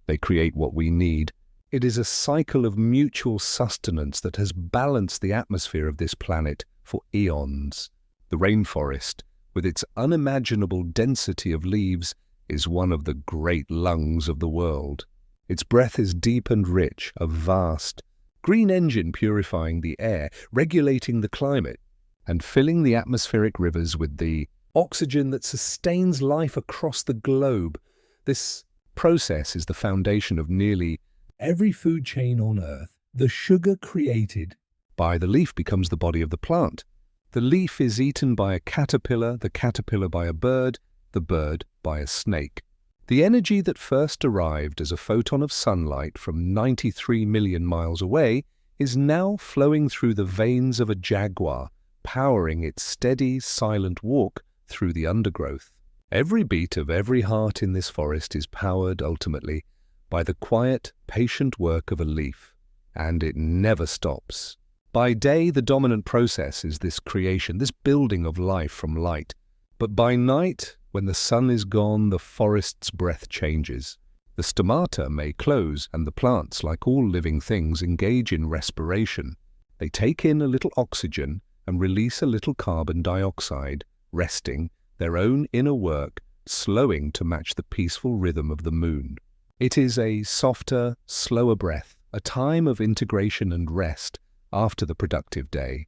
They create what we need. It is a cycle of mutual sustenance that has balanced the atmosphere of this planet for eons. The rainforest, with its unimaginable density of leaves, is one of the great lungs of the world. Its breath is deep and rich, a vast green engine purifying the air, regulating the climate, and filling the atmospheric rivers with the oxygen that sustains life across the globe. This process is the foundation of nearly every food chain on Earth. The sugar created by the leaf becomes the body of the plant. The leaf is eaten by a caterpillar, the caterpillar by a bird, the bird by a snake. The energy that first arrived as a photon of sunlight from 93 million miles away is now flowing through the veins of a jaguar, powering its steady, silent walk through the undergrowth. Every beat of every heart in this forest is powered, ultimately, by the quiet, patient work of a leaf, and it never stops. By day, the dominant process is this creation, this building of life from light. But by night, when the sun is gone, the forest's breath changes. The stomata may close, and the plants, like all living things, engage in respiration. They take in a little oxygen and release a little carbon dioxide, resting, their own inner work slowing to match the peaceful rhythm of the moon. It is a softer, slower breath, a time of integration and rest after the productive day.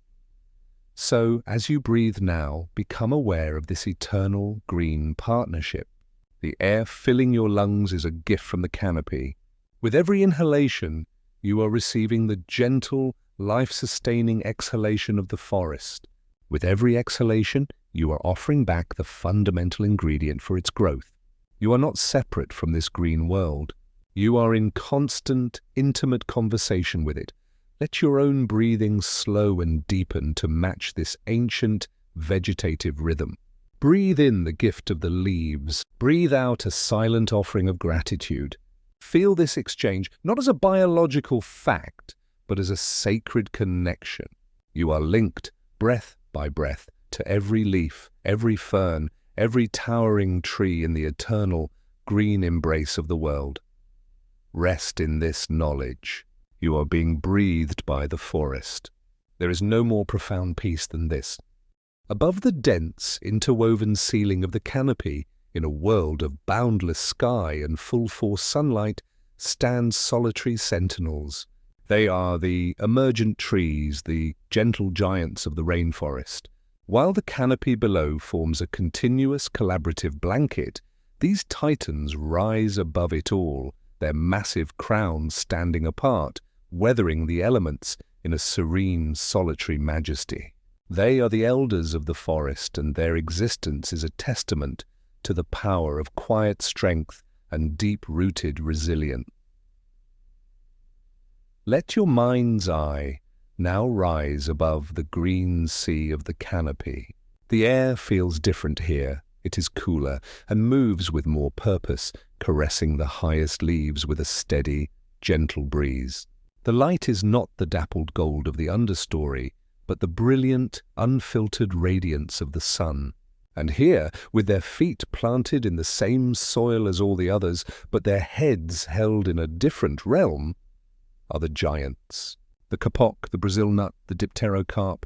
So, as you breathe now, become aware of this eternal green partnership. The air filling your lungs is a gift from the canopy. With every inhalation, you are receiving the gentle, life-sustaining exhalation of the forest. With every exhalation, you are offering back the fundamental ingredient for its growth. You are not separate from this green world. You are in constant, intimate conversation with it. Let your own breathing slow and deepen to match this ancient, vegetative rhythm. Breathe in the gift of the leaves. Breathe out a silent offering of gratitude. Feel this exchange not as a biological fact, but as a sacred connection. You are linked, breath by breath, to every leaf, every fern, every towering tree in the eternal, green embrace of the world. Rest in this knowledge. You are being breathed by the forest. There is no more profound peace than this. Above the dense, interwoven ceiling of the canopy, in a world of boundless sky and full-force sunlight, stand solitary sentinels. They are the emergent trees, the gentle giants of the rainforest. While the canopy below forms a continuous collaborative blanket, these titans rise above it all, their massive crowns standing apart, weathering the elements in a serene, solitary majesty. They are the elders of the forest, and their existence is a testament to the power of quiet strength and deep-rooted resilience. Let your mind's eye now rise above the green sea of the canopy. The air feels different here. It is cooler and moves with more purpose, caressing the highest leaves with a steady, gentle breeze. The light is not the dappled gold of the understory, but the brilliant, unfiltered radiance of the sun. And here, with their feet planted in the same soil as all the others, but their heads held in a different realm, are the giants. The kapok, the Brazil nut, the dipterocarp.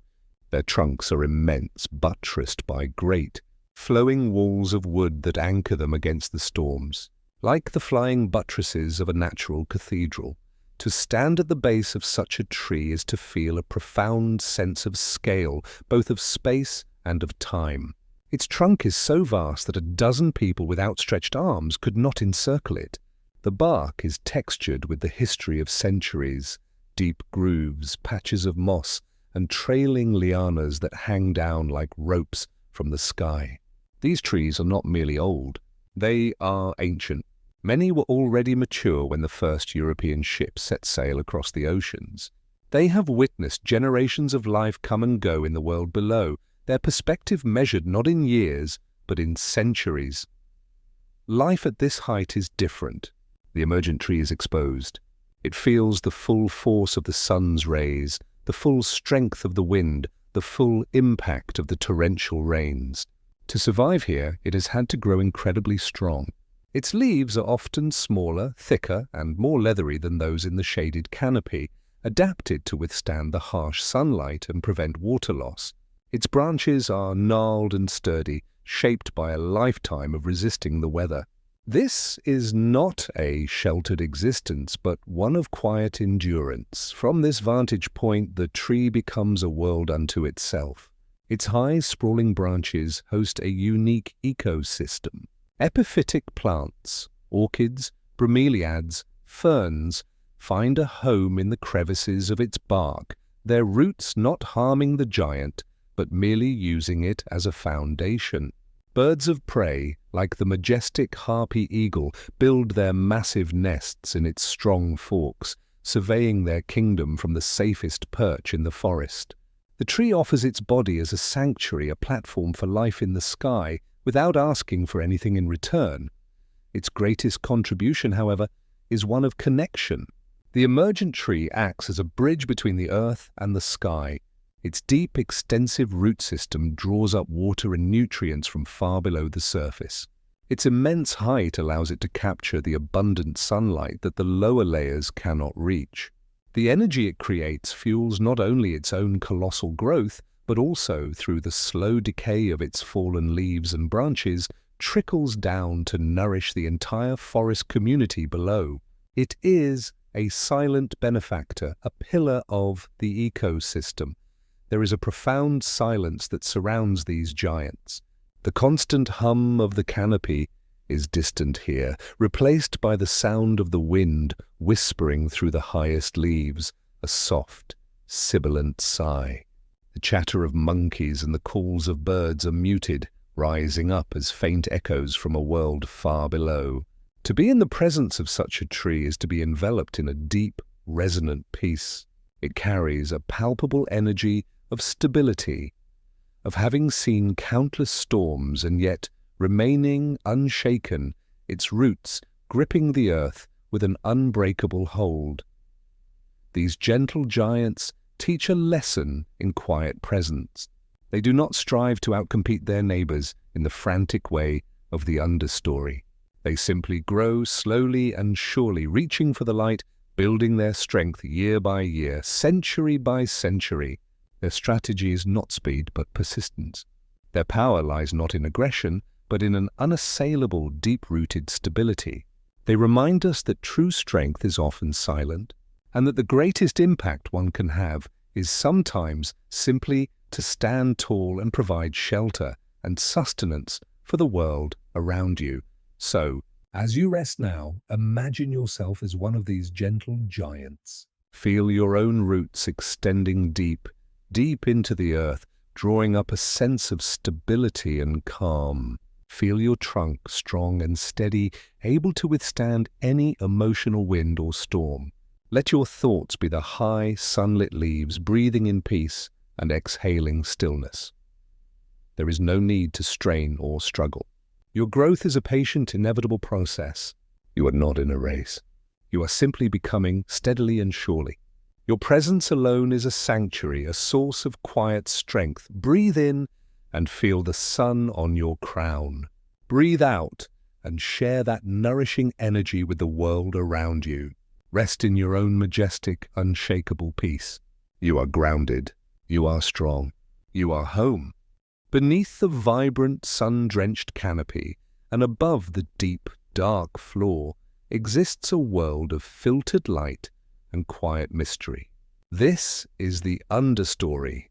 Their trunks are immense, buttressed by great, flowing walls of wood that anchor them against the storms. Like the flying buttresses of a natural cathedral, to stand at the base of such a tree is to feel a profound sense of scale, both of space and of time. Its trunk is so vast that a dozen people with outstretched arms could not encircle it. The bark is textured with the history of centuries, deep grooves, patches of moss, and trailing lianas that hang down like ropes from the sky. These trees are not merely old, they are ancient. Many were already mature when the first European ships set sail across the oceans. They have witnessed generations of life come and go in the world below, their perspective measured not in years, but in centuries. Life at this height is different. The emergent tree is exposed. It feels the full force of the sun's rays, the full strength of the wind, the full impact of the torrential rains. To survive here, it has had to grow incredibly strong. Its leaves are often smaller, thicker, and more leathery than those in the shaded canopy, adapted to withstand the harsh sunlight and prevent water loss. Its branches are gnarled and sturdy, shaped by a lifetime of resisting the weather. This is not a sheltered existence, but one of quiet endurance. From this vantage point, the tree becomes a world unto itself. Its high, sprawling branches host a unique ecosystem. Epiphytic plants, orchids, bromeliads, ferns, find a home in the crevices of its bark, their roots not harming the giant, but merely using it as a foundation. Birds of prey, like the majestic harpy eagle, build their massive nests in its strong forks, surveying their kingdom from the safest perch in the forest. The tree offers its body as a sanctuary, a platform for life in the sky, without asking for anything in return. Its greatest contribution, however, is one of connection. The emergent tree acts as a bridge between the earth and the sky. Its deep, extensive root system draws up water and nutrients from far below the surface. Its immense height allows it to capture the abundant sunlight that the lower layers cannot reach. The energy it creates fuels not only its own colossal growth, but also through the slow decay of its fallen leaves and branches, trickles down to nourish the entire forest community below. It is a silent benefactor, a pillar of the ecosystem. There is a profound silence that surrounds these giants. The constant hum of the canopy is distant here, replaced by the sound of the wind whispering through the highest leaves, a soft, sibilant sigh. The chatter of monkeys and the calls of birds are muted, rising up as faint echoes from a world far below. To be in the presence of such a tree is to be enveloped in a deep, resonant peace. It carries a palpable energy of stability, of having seen countless storms and yet remaining unshaken, its roots gripping the earth with an unbreakable hold. These gentle giants teach a lesson in quiet presence. They do not strive to outcompete their neighbors in the frantic way of the understory. They simply grow slowly and surely, reaching for the light, building their strength year by year, century by century. Their strategy is not speed, but persistence. Their power lies not in aggression, but in an unassailable, deep-rooted stability. They remind us that true strength is often silent, and that the greatest impact one can have is sometimes simply to stand tall and provide shelter and sustenance for the world around you. So, as you rest now, imagine yourself as one of these gentle giants. Feel your own roots extending deep, deep into the earth, drawing up a sense of stability and calm. Feel your trunk strong and steady, able to withstand any emotional wind or storm. Let your thoughts be the high, sunlit leaves, breathing in peace and exhaling stillness. There is no need to strain or struggle. Your growth is a patient, inevitable process. You are not in a race. You are simply becoming steadily and surely. Your presence alone is a sanctuary, a source of quiet strength. Breathe in and feel the sun on your crown. Breathe out and share that nourishing energy with the world around you. Rest in your own majestic, unshakable peace. You are grounded. You are strong. You are home. Beneath the vibrant, sun-drenched canopy and above the deep, dark floor exists a world of filtered light and quiet mystery. This is the understory,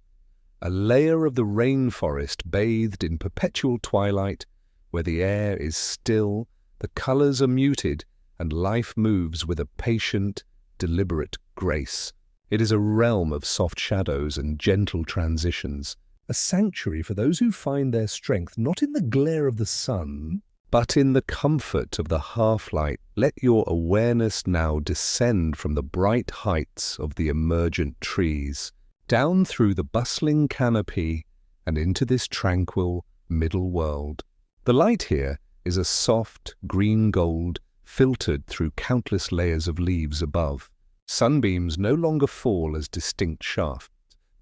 a layer of the rainforest bathed in perpetual twilight, where the air is still, the colors are muted, and life moves with a patient, deliberate grace. It is a realm of soft shadows and gentle transitions, a sanctuary for those who find their strength not in the glare of the sun, but in the comfort of the half-light. Let your awareness now descend from the bright heights of the emergent trees, down through the bustling canopy and into this tranquil middle world. The light here is a soft green gold filtered through countless layers of leaves above. Sunbeams no longer fall as distinct shafts,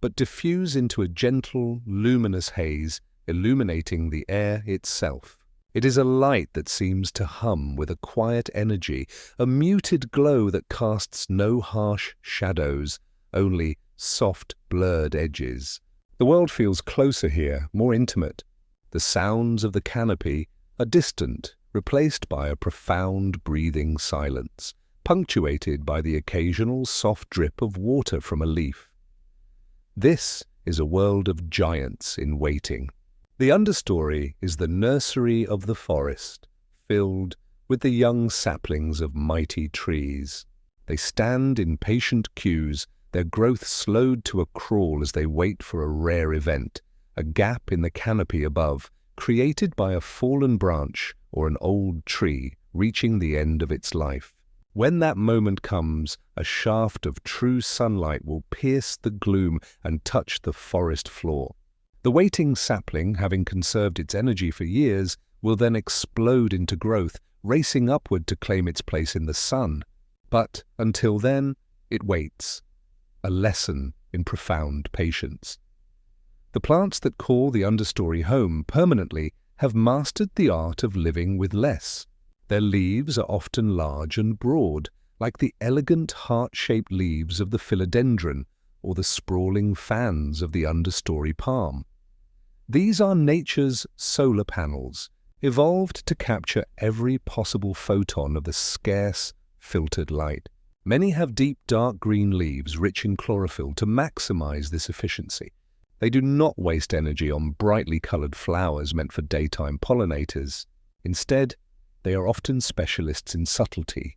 but diffuse into a gentle, luminous haze, illuminating the air itself. It is a light that seems to hum with a quiet energy, a muted glow that casts no harsh shadows, only soft, blurred edges. The world feels closer here, more intimate. The sounds of the canopy are distant, replaced by a profound breathing silence, punctuated by the occasional soft drip of water from a leaf. This is a world of giants in waiting. The understory is the nursery of the forest, filled with the young saplings of mighty trees. They stand in patient queues, their growth slowed to a crawl as they wait for a rare event, a gap in the canopy above, created by a fallen branch or an old tree reaching the end of its life. When that moment comes, a shaft of true sunlight will pierce the gloom and touch the forest floor. The waiting sapling, having conserved its energy for years, will then explode into growth, racing upward to claim its place in the sun. But until then, it waits, a lesson in profound patience. The plants that call the understory home permanently have mastered the art of living with less. Their leaves are often large and broad, like the elegant heart-shaped leaves of the philodendron, or the sprawling fans of the understory palm. These are nature's solar panels, evolved to capture every possible photon of the scarce, filtered light. Many have deep dark green leaves rich in chlorophyll to maximize this efficiency. They do not waste energy on brightly colored flowers meant for daytime pollinators. Instead, they are often specialists in subtlety.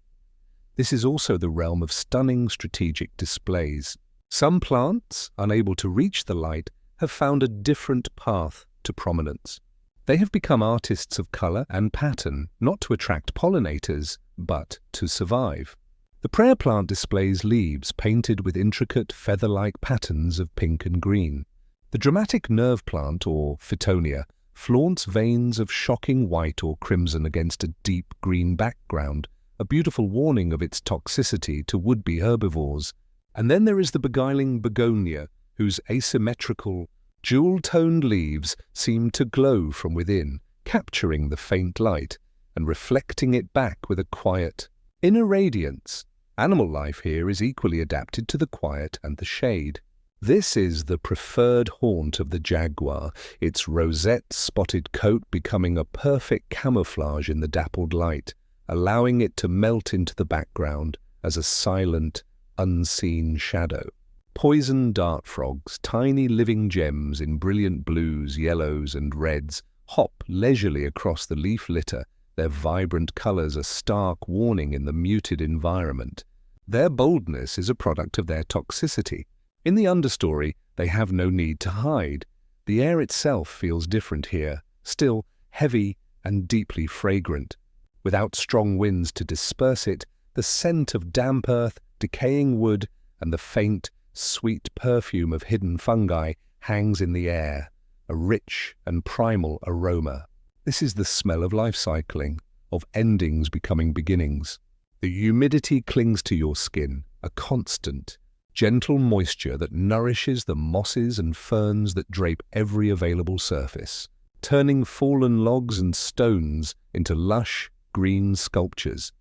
This is also the realm of stunning strategic displays. Some plants, unable to reach the light, have found a different path to prominence. They have become artists of color and pattern, not to attract pollinators, but to survive. The prayer plant displays leaves painted with intricate feather-like patterns of pink and green. The dramatic nerve plant, or Phytonia, flaunts veins of shocking white or crimson against a deep green background, a beautiful warning of its toxicity to would-be herbivores. And then there is the beguiling begonia, whose asymmetrical, jewel-toned leaves seem to glow from within, capturing the faint light and reflecting it back with a quiet, inner radiance. Animal life here is equally adapted to the quiet and the shade. This is the preferred haunt of the jaguar, its rosette-spotted coat becoming a perfect camouflage in the dappled light, allowing it to melt into the background as a silent, unseen shadow. Poison dart frogs, tiny living gems in brilliant blues, yellows, and reds, hop leisurely across the leaf litter, their vibrant colors a stark warning in the muted environment. Their boldness is a product of their toxicity. In the understory, they have no need to hide. The air itself feels different here, still heavy and deeply fragrant. Without strong winds to disperse it, the scent of damp earth, decaying wood, and the faint, sweet perfume of hidden fungi hangs in the air, a rich and primal aroma. This is the smell of life cycling, of endings becoming beginnings. The humidity clings to your skin, a constant, gentle moisture that nourishes the mosses and ferns that drape every available surface, turning fallen logs and stones into lush, green sculptures.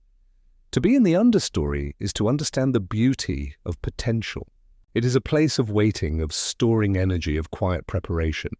To be in the understory is to understand the beauty of potential. It is a place of waiting, of storing energy, of quiet preparation.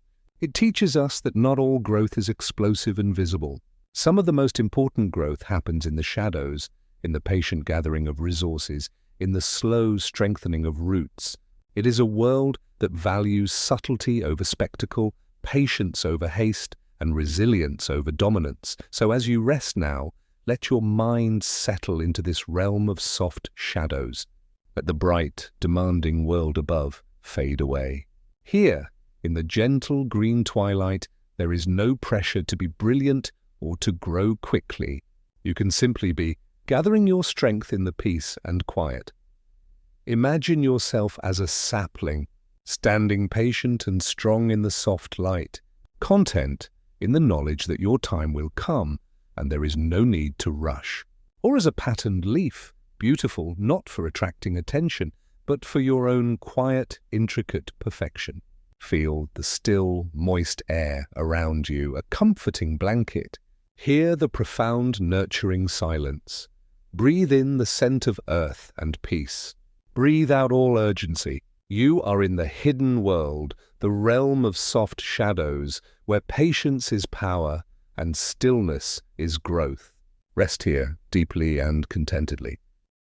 It teaches us that not all growth is explosive and visible. Some of the most important growth happens in the shadows, in the patient gathering of resources, in the slow strengthening of roots. It is a world that values subtlety over spectacle, patience over haste, and resilience over dominance. So as you rest now, let your mind settle into this realm of soft shadows. Let the bright, demanding world above fade away. Here, in the gentle green twilight, there is no pressure to be brilliant or to grow quickly. You can simply be gathering your strength in the peace and quiet. Imagine yourself as a sapling, standing patient and strong in the soft light, content in the knowledge that your time will come and there is no need to rush. Or as a patterned leaf, beautiful not for attracting attention, but for your own quiet, intricate perfection. Feel the still, moist air around you, a comforting blanket. Hear the profound, nurturing silence. Breathe in the scent of earth and peace. Breathe out all urgency. You are in the hidden world, the realm of soft shadows, where patience is power and stillness is growth. Rest here, deeply and contentedly.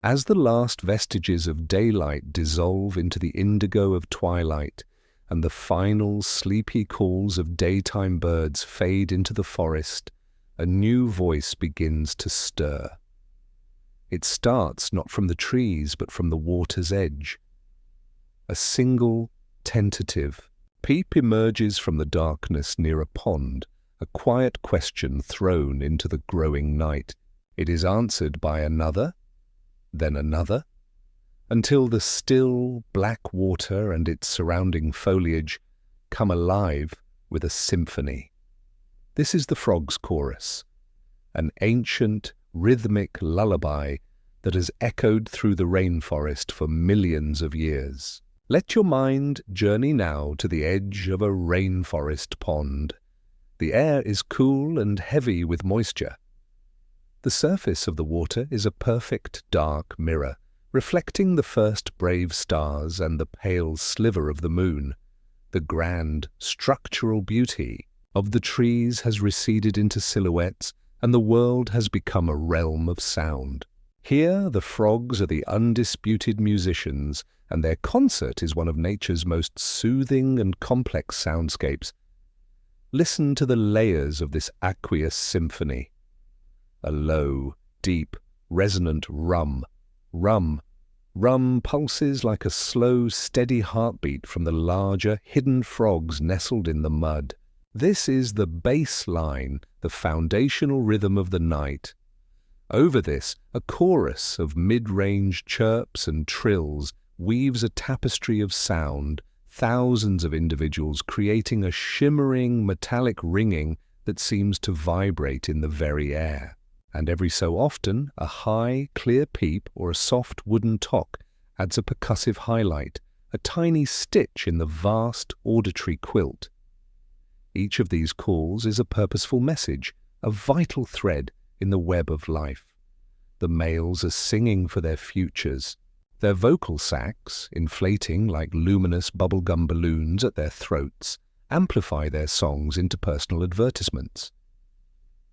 As the last vestiges of daylight dissolve into the indigo of twilight, and the final sleepy calls of daytime birds fade into the forest, a new voice begins to stir. It starts not from the trees, but from the water's edge. A single, tentative peep emerges from the darkness near a pond, a quiet question thrown into the growing night. It is answered by another, then another, until the still, black water and its surrounding foliage come alive with a symphony. This is the frog's chorus, an ancient, rhythmic lullaby that has echoed through the rainforest for millions of years. Let your mind journey now to the edge of a rainforest pond. The air is cool and heavy with moisture. The surface of the water is a perfect dark mirror, reflecting the first brave stars and the pale sliver of the moon. The grand structural beauty of the trees has receded into silhouettes, and the world has become a realm of sound. Here the frogs are the undisputed musicians, and their concert is one of nature's most soothing and complex soundscapes. Listen to the layers of this aqueous symphony. A low, deep, resonant rum. Rum pulses like a slow, steady heartbeat from the larger, hidden frogs nestled in the mud. This is the bass line, the foundational rhythm of the night. Over this, a chorus of mid-range chirps and trills weaves a tapestry of sound, thousands of individuals creating a shimmering, metallic ringing that seems to vibrate in the very air. And every so often, a high, clear peep or a soft wooden tock adds a percussive highlight, a tiny stitch in the vast auditory quilt. Each of these calls is a purposeful message, a vital thread in the web of life. The males are singing for their futures, their vocal sacs, inflating like luminous bubblegum balloons at their throats, amplify their songs into personal advertisements.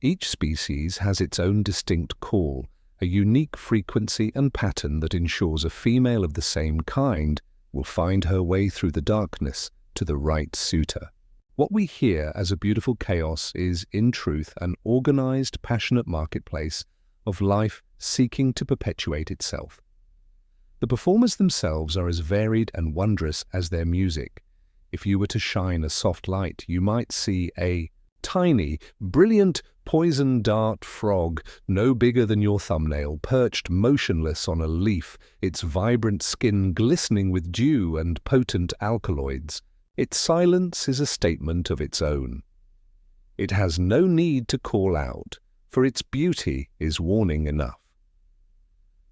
Each species has its own distinct call, a unique frequency and pattern that ensures a female of the same kind will find her way through the darkness to the right suitor. What we hear as a beautiful chaos is, in truth, an organized, passionate marketplace of life seeking to perpetuate itself. The performers themselves are as varied and wondrous as their music. If you were to shine a soft light, you might see a tiny, brilliant poison dart frog, no bigger than your thumbnail, perched motionless on a leaf, its vibrant skin glistening with dew and potent alkaloids. Its silence is a statement of its own. It has no need to call out, for its beauty is warning enough.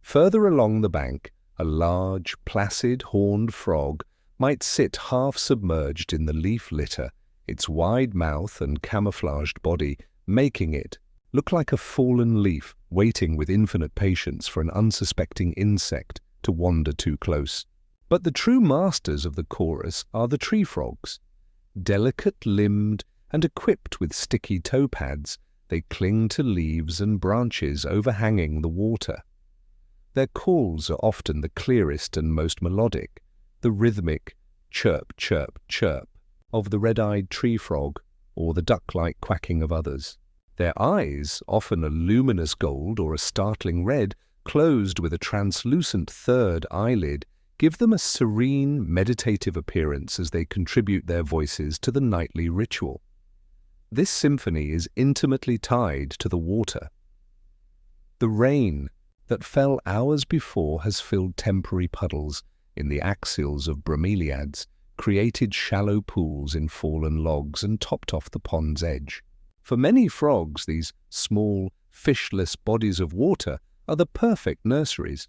Further along the bank, a large, placid, horned frog might sit half submerged in the leaf litter, its wide mouth and camouflaged body making it look like a fallen leaf waiting with infinite patience for an unsuspecting insect to wander too close. But the true masters of the chorus are the tree frogs. Delicate-limbed and equipped with sticky toe pads, they cling to leaves and branches overhanging the water. Their calls are often the clearest and most melodic, the rhythmic chirp, chirp, chirp of the red-eyed tree frog or the duck-like quacking of others. Their eyes, often a luminous gold or a startling red, closed with a translucent third eyelid, give them a serene, meditative appearance as they contribute their voices to the nightly ritual. This symphony is intimately tied to the water. The rain that fell hours before has filled temporary puddles in the axils of bromeliads, created shallow pools in fallen logs and topped off the pond's edge. For many frogs, these small, fishless bodies of water are the perfect nurseries.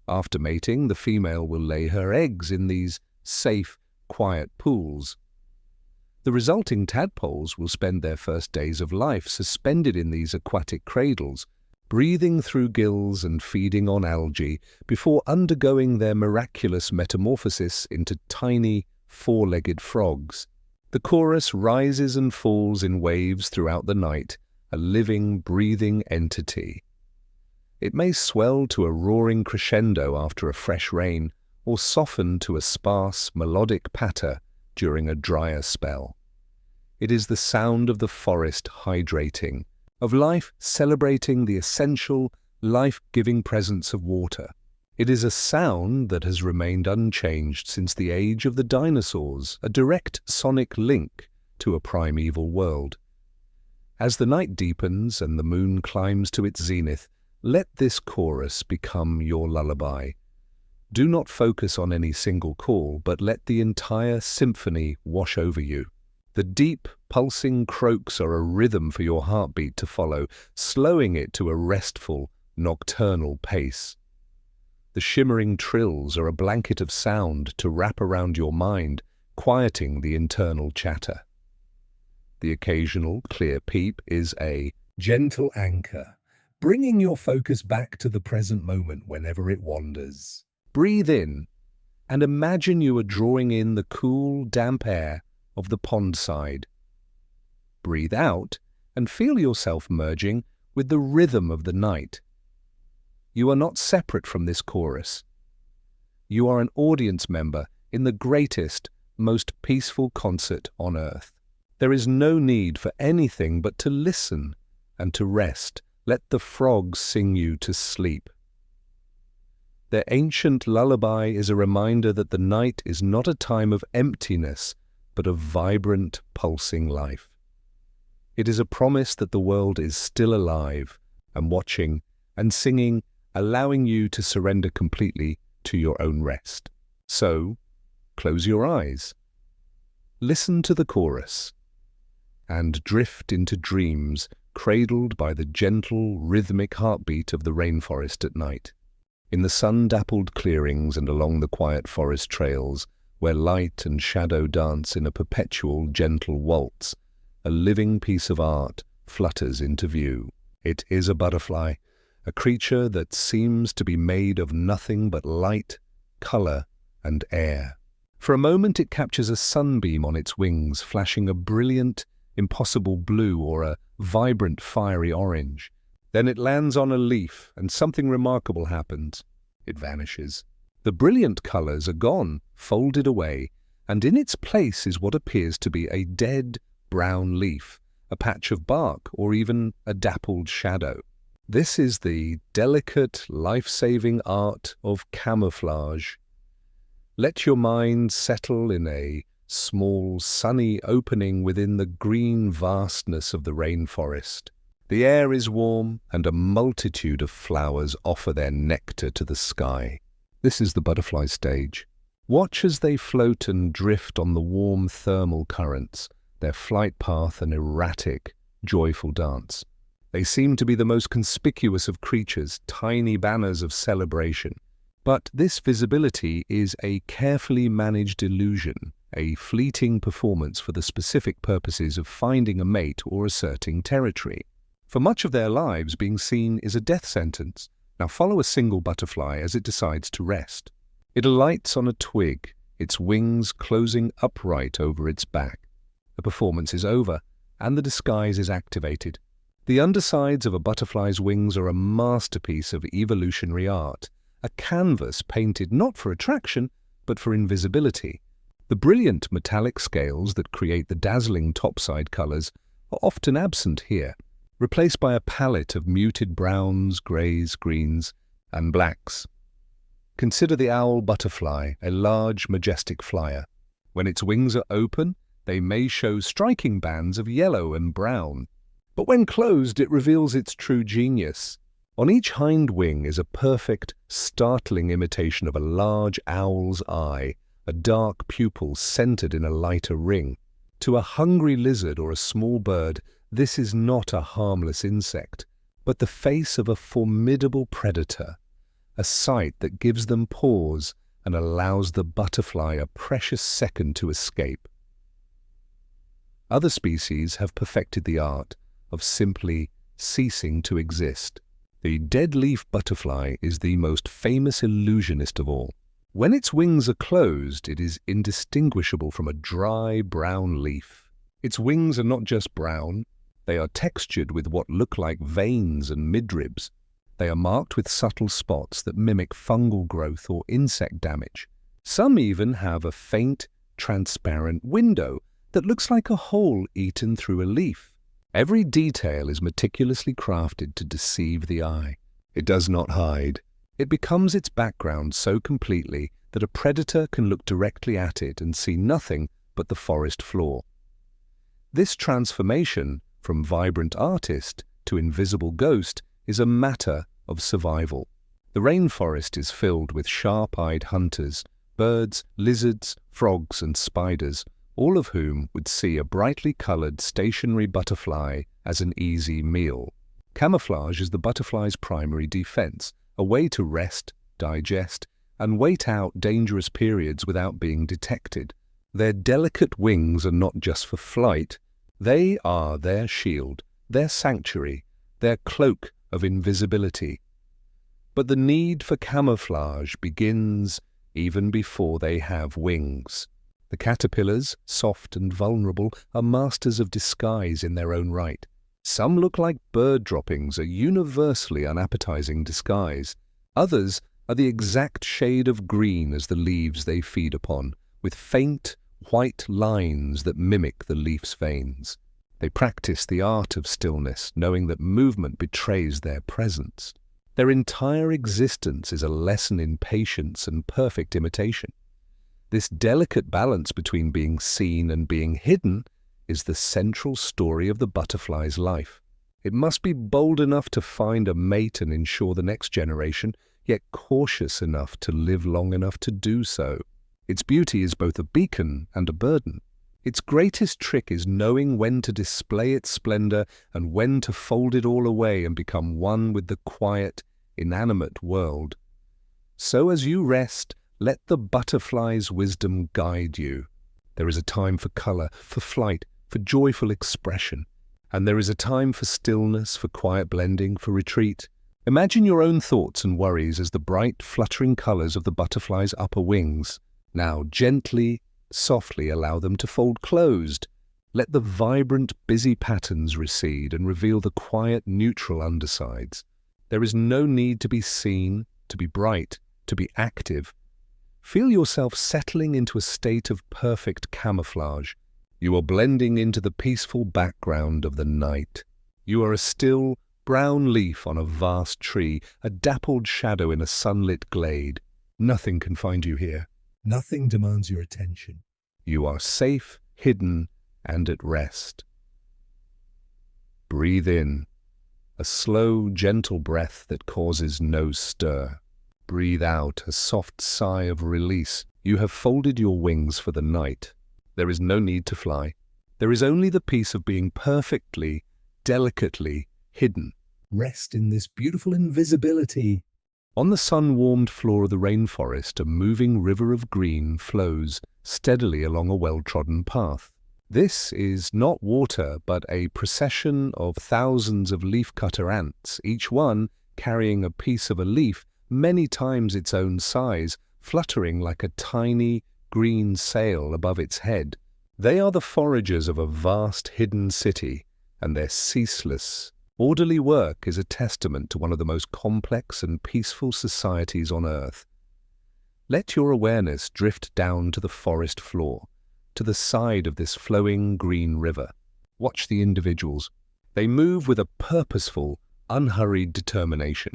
After mating, the female will lay her eggs in these safe, quiet pools. The resulting tadpoles will spend their first days of life suspended in these aquatic cradles, breathing through gills and feeding on algae before undergoing their miraculous metamorphosis into tiny, four-legged frogs. The chorus rises and falls in waves throughout the night, a living, breathing entity. It may swell to a roaring crescendo after a fresh rain, or soften to a sparse, melodic patter during a drier spell. It is the sound of the forest hydrating, of life celebrating the essential, life-giving presence of water. It is a sound that has remained unchanged since the age of the dinosaurs, a direct sonic link to a primeval world. As the night deepens and the moon climbs to its zenith, let this chorus become your lullaby. Do not focus on any single call, but let the entire symphony wash over you. The deep, pulsing croaks are a rhythm for your heartbeat to follow, slowing it to a restful, nocturnal pace. The shimmering trills are a blanket of sound to wrap around your mind, quieting the internal chatter. The occasional clear peep is a gentle anchor, bringing your focus back to the present moment whenever it wanders. Breathe in and imagine you are drawing in the cool, damp air of the pond side. Breathe out and feel yourself merging with the rhythm of the night. You are not separate from this chorus. You are an audience member in the greatest, most peaceful concert on earth. There is no need for anything but to listen and to rest. Let the frogs sing you to sleep. Their ancient lullaby is a reminder that the night is not a time of emptiness, but of vibrant, pulsing life. It is a promise that the world is still alive and watching and singing, allowing you to surrender completely to your own rest. So, close your eyes, listen to the chorus, and drift into dreams cradled by the gentle, rhythmic heartbeat of the rainforest at night. In the sun-dappled clearings and along the quiet forest trails, where light and shadow dance in a perpetual, gentle waltz, a living piece of art flutters into view. It is a butterfly, a creature that seems to be made of nothing but light, color, and air. For a moment it captures a sunbeam on its wings, flashing a brilliant, impossible blue or a vibrant, fiery orange. Then it lands on a leaf, and something remarkable happens. It vanishes. The brilliant colors are gone, folded away, and in its place is what appears to be a dead, brown leaf, a patch of bark, or even a dappled shadow. This is the delicate, life-saving art of camouflage. Let your mind settle in a small, sunny opening within the green vastness of the rainforest. The air is warm, and a multitude of flowers offer their nectar to the sky. This is the butterfly stage. Watch as they float and drift on the warm thermal currents, their flight path an erratic, joyful dance. They seem to be the most conspicuous of creatures, tiny banners of celebration. But this visibility is a carefully managed illusion, a fleeting performance for the specific purposes of finding a mate or asserting territory. For much of their lives, being seen is a death sentence. Now follow a single butterfly as it decides to rest. It alights on a twig, its wings closing upright over its back. The performance is over, and the disguise is activated. The undersides of a butterfly's wings are a masterpiece of evolutionary art, a canvas painted not for attraction, but for invisibility. The brilliant metallic scales that create the dazzling topside colors are often absent here, replaced by a palette of muted browns, greys, greens, and blacks. Consider the owl butterfly, a large, majestic flyer. When its wings are open, they may show striking bands of yellow and brown. But when closed, it reveals its true genius. On each hind wing is a perfect, startling imitation of a large owl's eye, a dark pupil centered in a lighter ring. To a hungry lizard or a small bird, this is not a harmless insect, but the face of a formidable predator, a sight that gives them pause and allows the butterfly a precious second to escape. Other species have perfected the art of simply ceasing to exist. The dead-leaf butterfly is the most famous illusionist of all. When its wings are closed, it is indistinguishable from a dry, brown leaf. Its wings are not just brown, they are textured with what look like veins and midribs. They are marked with subtle spots that mimic fungal growth or insect damage. Some even have a faint, transparent window that looks like a hole eaten through a leaf. Every detail is meticulously crafted to deceive the eye. It does not hide. It becomes its background so completely that a predator can look directly at it and see nothing but the forest floor. This transformation from vibrant artist to invisible ghost is a matter of survival. The rainforest is filled with sharp-eyed hunters, birds, lizards, frogs, and spiders, all of whom would see a brightly colored stationary butterfly as an easy meal. Camouflage is the butterfly's primary defense, a way to rest, digest, and wait out dangerous periods without being detected. Their delicate wings are not just for flight, they are their shield, their sanctuary, their cloak of invisibility. But the need for camouflage begins even before they have wings. The caterpillars, soft and vulnerable, are masters of disguise in their own right. Some look like bird droppings, a universally unappetizing disguise. Others are the exact shade of green as the leaves they feed upon, with faint, white lines that mimic the leaf's veins. They practice the art of stillness, knowing that movement betrays their presence. Their entire existence is a lesson in patience and perfect imitation. This delicate balance between being seen and being hidden is the central story of the butterfly's life. It must be bold enough to find a mate and ensure the next generation, yet cautious enough to live long enough to do so. Its beauty is both a beacon and a burden. Its greatest trick is knowing when to display its splendor and when to fold it all away and become one with the quiet, inanimate world. So as you rest, let the butterfly's wisdom guide you. There is a time for color, for flight, for joyful expression. And there is a time for stillness, for quiet blending, for retreat. Imagine your own thoughts and worries as the bright, fluttering colors of the butterfly's upper wings. Now gently, softly allow them to fold closed. Let the vibrant, busy patterns recede and reveal the quiet, neutral undersides. There is no need to be seen, to be bright, to be active. Feel yourself settling into a state of perfect camouflage. You are blending into the peaceful background of the night. You are a still, brown leaf on a vast tree, a dappled shadow in a sunlit glade. Nothing can find you here. Nothing demands your attention. You are safe, hidden, and at rest. Breathe in, a slow, gentle breath that causes no stir. Breathe out, a soft sigh of release. You have folded your wings for the night. There is no need to fly. There is only the peace of being perfectly, delicately hidden. Rest in this beautiful invisibility. On the sun-warmed floor of the rainforest, a moving river of green flows steadily along a well-trodden path. This is not water, but a procession of thousands of leafcutter ants, each one carrying a piece of a leaf many times its own size, fluttering like a tiny green sail above its head. They are the foragers of a vast hidden city, and their ceaseless, orderly work is a testament to one of the most complex and peaceful societies on Earth. Let your awareness drift down to the forest floor, to the side of this flowing green river. Watch the individuals. They move with a purposeful, unhurried determination.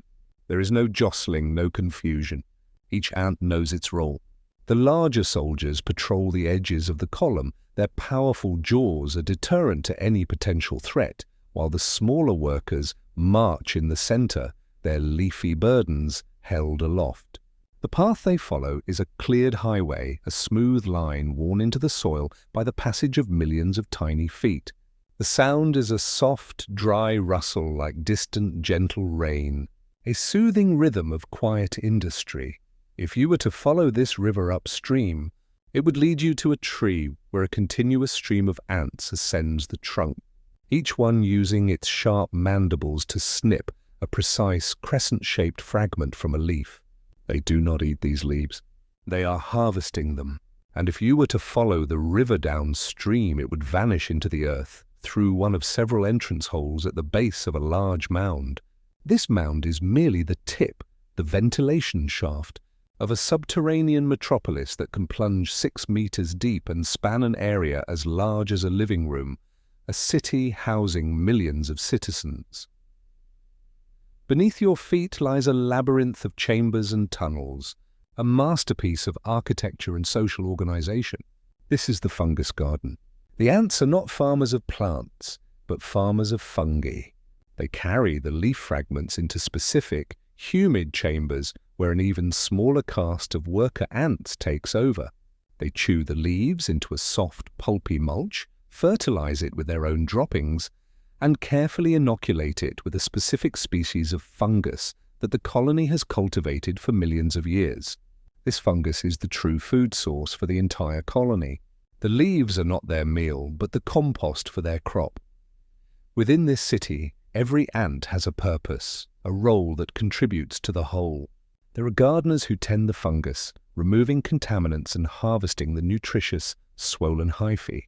There is no jostling, no confusion. Each ant knows its role. The larger soldiers patrol the edges of the column. Their powerful jaws are deterrent to any potential threat, while the smaller workers march in the center, their leafy burdens held aloft. The path they follow is a cleared highway, a smooth line worn into the soil by the passage of millions of tiny feet. The sound is a soft, dry rustle like distant, gentle rain, a soothing rhythm of quiet industry. If you were to follow this river upstream, it would lead you to a tree where a continuous stream of ants ascends the trunk, each one using its sharp mandibles to snip a precise crescent-shaped fragment from a leaf. They do not eat these leaves. They are harvesting them, and if you were to follow the river downstream, it would vanish into the earth through one of several entrance holes at the base of a large mound. This mound is merely the tip, the ventilation shaft, of a subterranean metropolis that can plunge 6 meters deep and span an area as large as a living room, a city housing millions of citizens. Beneath your feet lies a labyrinth of chambers and tunnels, a masterpiece of architecture and social organization. This is the fungus garden. The ants are not farmers of plants, but farmers of fungi. They carry the leaf fragments into specific, humid chambers where an even smaller caste of worker ants takes over. They chew the leaves into a soft, pulpy mulch, fertilize it with their own droppings, and carefully inoculate it with a specific species of fungus that the colony has cultivated for millions of years. This fungus is the true food source for the entire colony. The leaves are not their meal, but the compost for their crop. Within this city, Every ant has a purpose, a role that contributes to the whole. There are gardeners who tend the fungus, removing contaminants and harvesting the nutritious, swollen hyphae.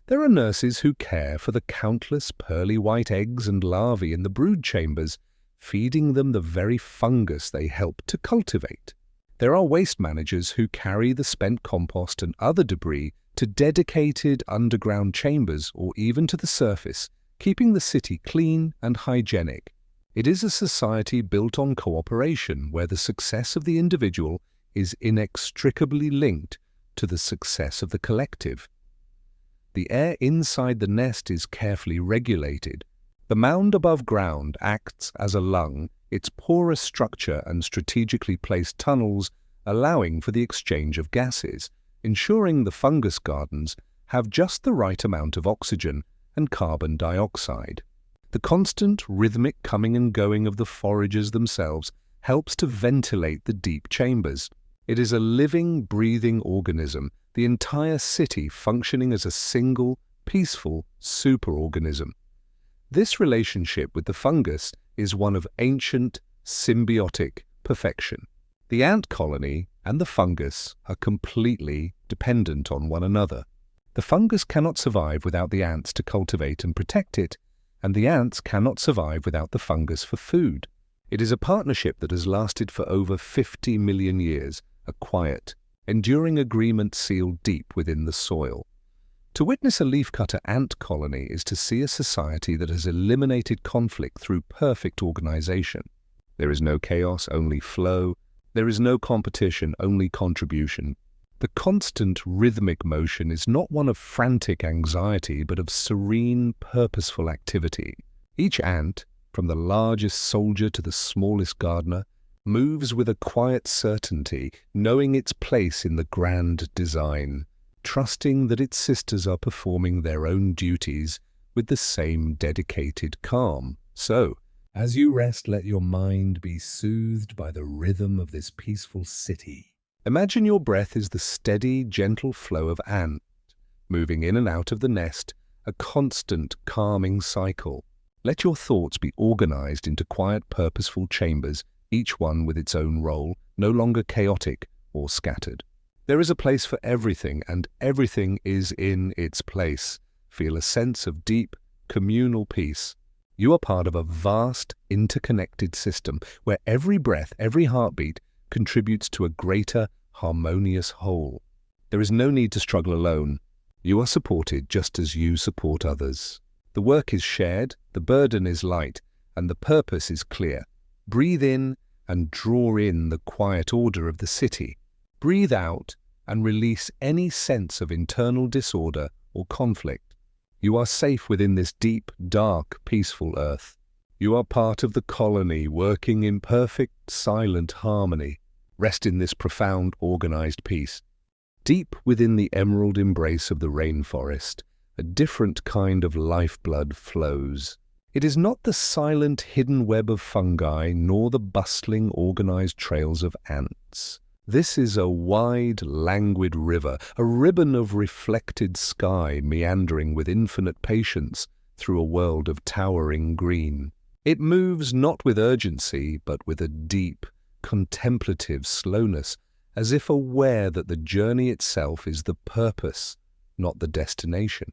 There are nurses who care for the countless pearly white eggs and larvae in the brood chambers, feeding them the very fungus they help to cultivate. There are waste managers who carry the spent compost and other debris to dedicated underground chambers or even to the surface, keeping the city clean and hygienic. It is a society built on cooperation, where the success of the individual is inextricably linked to the success of the collective. The air inside the nest is carefully regulated. The mound above ground acts as a lung, its porous structure and strategically placed tunnels allowing for the exchange of gases, ensuring the fungus gardens have just the right amount of oxygen and carbon dioxide. The constant rhythmic coming and going of the foragers themselves helps to ventilate the deep chambers. It is a living, breathing organism, the entire city functioning as a single, peaceful superorganism. This relationship with the fungus is one of ancient, symbiotic perfection. The ant colony and the fungus are completely dependent on one another. The fungus cannot survive without the ants to cultivate and protect it, and the ants cannot survive without the fungus for food. It is a partnership that has lasted for over 50 million years, a quiet, enduring agreement sealed deep within the soil. To witness a leafcutter ant colony is to see a society that has eliminated conflict through perfect organization. There is no chaos, only flow. There is no competition, only contribution. The constant rhythmic motion is not one of frantic anxiety, but of serene, purposeful activity. Each ant, from the largest soldier to the smallest gardener, moves with a quiet certainty, knowing its place in the grand design, trusting that its sisters are performing their own duties with the same dedicated calm. So, as you rest, let your mind be soothed by the rhythm of this peaceful city. Imagine your breath is the steady, gentle flow of ants, moving in and out of the nest, a constant, calming cycle. Let your thoughts be organized into quiet, purposeful chambers, each one with its own role, no longer chaotic or scattered. There is a place for everything, and everything is in its place. Feel a sense of deep, communal peace. You are part of a vast, interconnected system where every breath, every heartbeat contributes to a greater, harmonious whole. There is no need to struggle alone. You are supported just as you support others. The work is shared, the burden is light, and the purpose is clear. Breathe in and draw in the quiet order of the city. Breathe out and release any sense of internal disorder or conflict. You are safe within this deep, dark, peaceful earth. You are part of the colony, working in perfect, silent harmony. Rest in this profound, organized peace. Deep within the emerald embrace of the rainforest, a different kind of lifeblood flows. It is not the silent, hidden web of fungi, nor the bustling, organized trails of ants. This is a wide, languid river, a ribbon of reflected sky meandering with infinite patience through a world of towering green. It moves not with urgency, but with a deep, contemplative slowness, as if aware that the journey itself is the purpose, not the destination.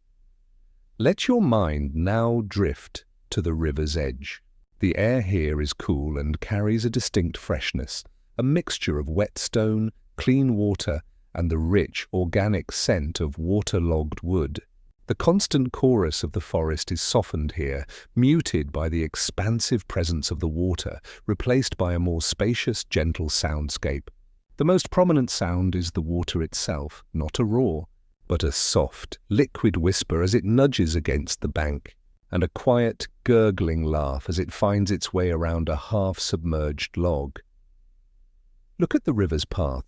Let your mind now drift to the river's edge. The air here is cool and carries a distinct freshness, a mixture of wet stone, clean water, and the rich, organic scent of waterlogged wood. The constant chorus of the forest is softened here, muted by the expansive presence of the water, replaced by a more spacious, gentle soundscape. The most prominent sound is the water itself, not a roar, but a soft, liquid whisper as it nudges against the bank, and a quiet, gurgling laugh as it finds its way around a half-submerged log. Look at the river's path.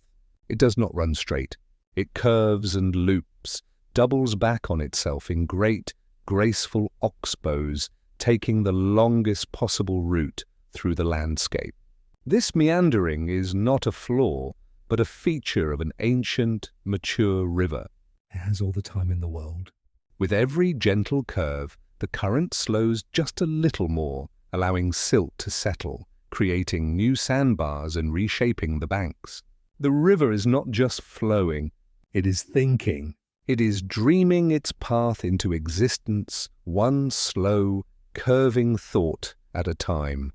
It does not run straight. It curves and loops, doubles back on itself in great, graceful oxbows, taking the longest possible route through the landscape. This meandering is not a flaw, but a feature of an ancient, mature river. It has all the time in the world. With every gentle curve, the current slows just a little more, allowing silt to settle, creating new sandbars and reshaping the banks. The river is not just flowing, it is thinking. It is dreaming its path into existence, one slow, curving thought at a time.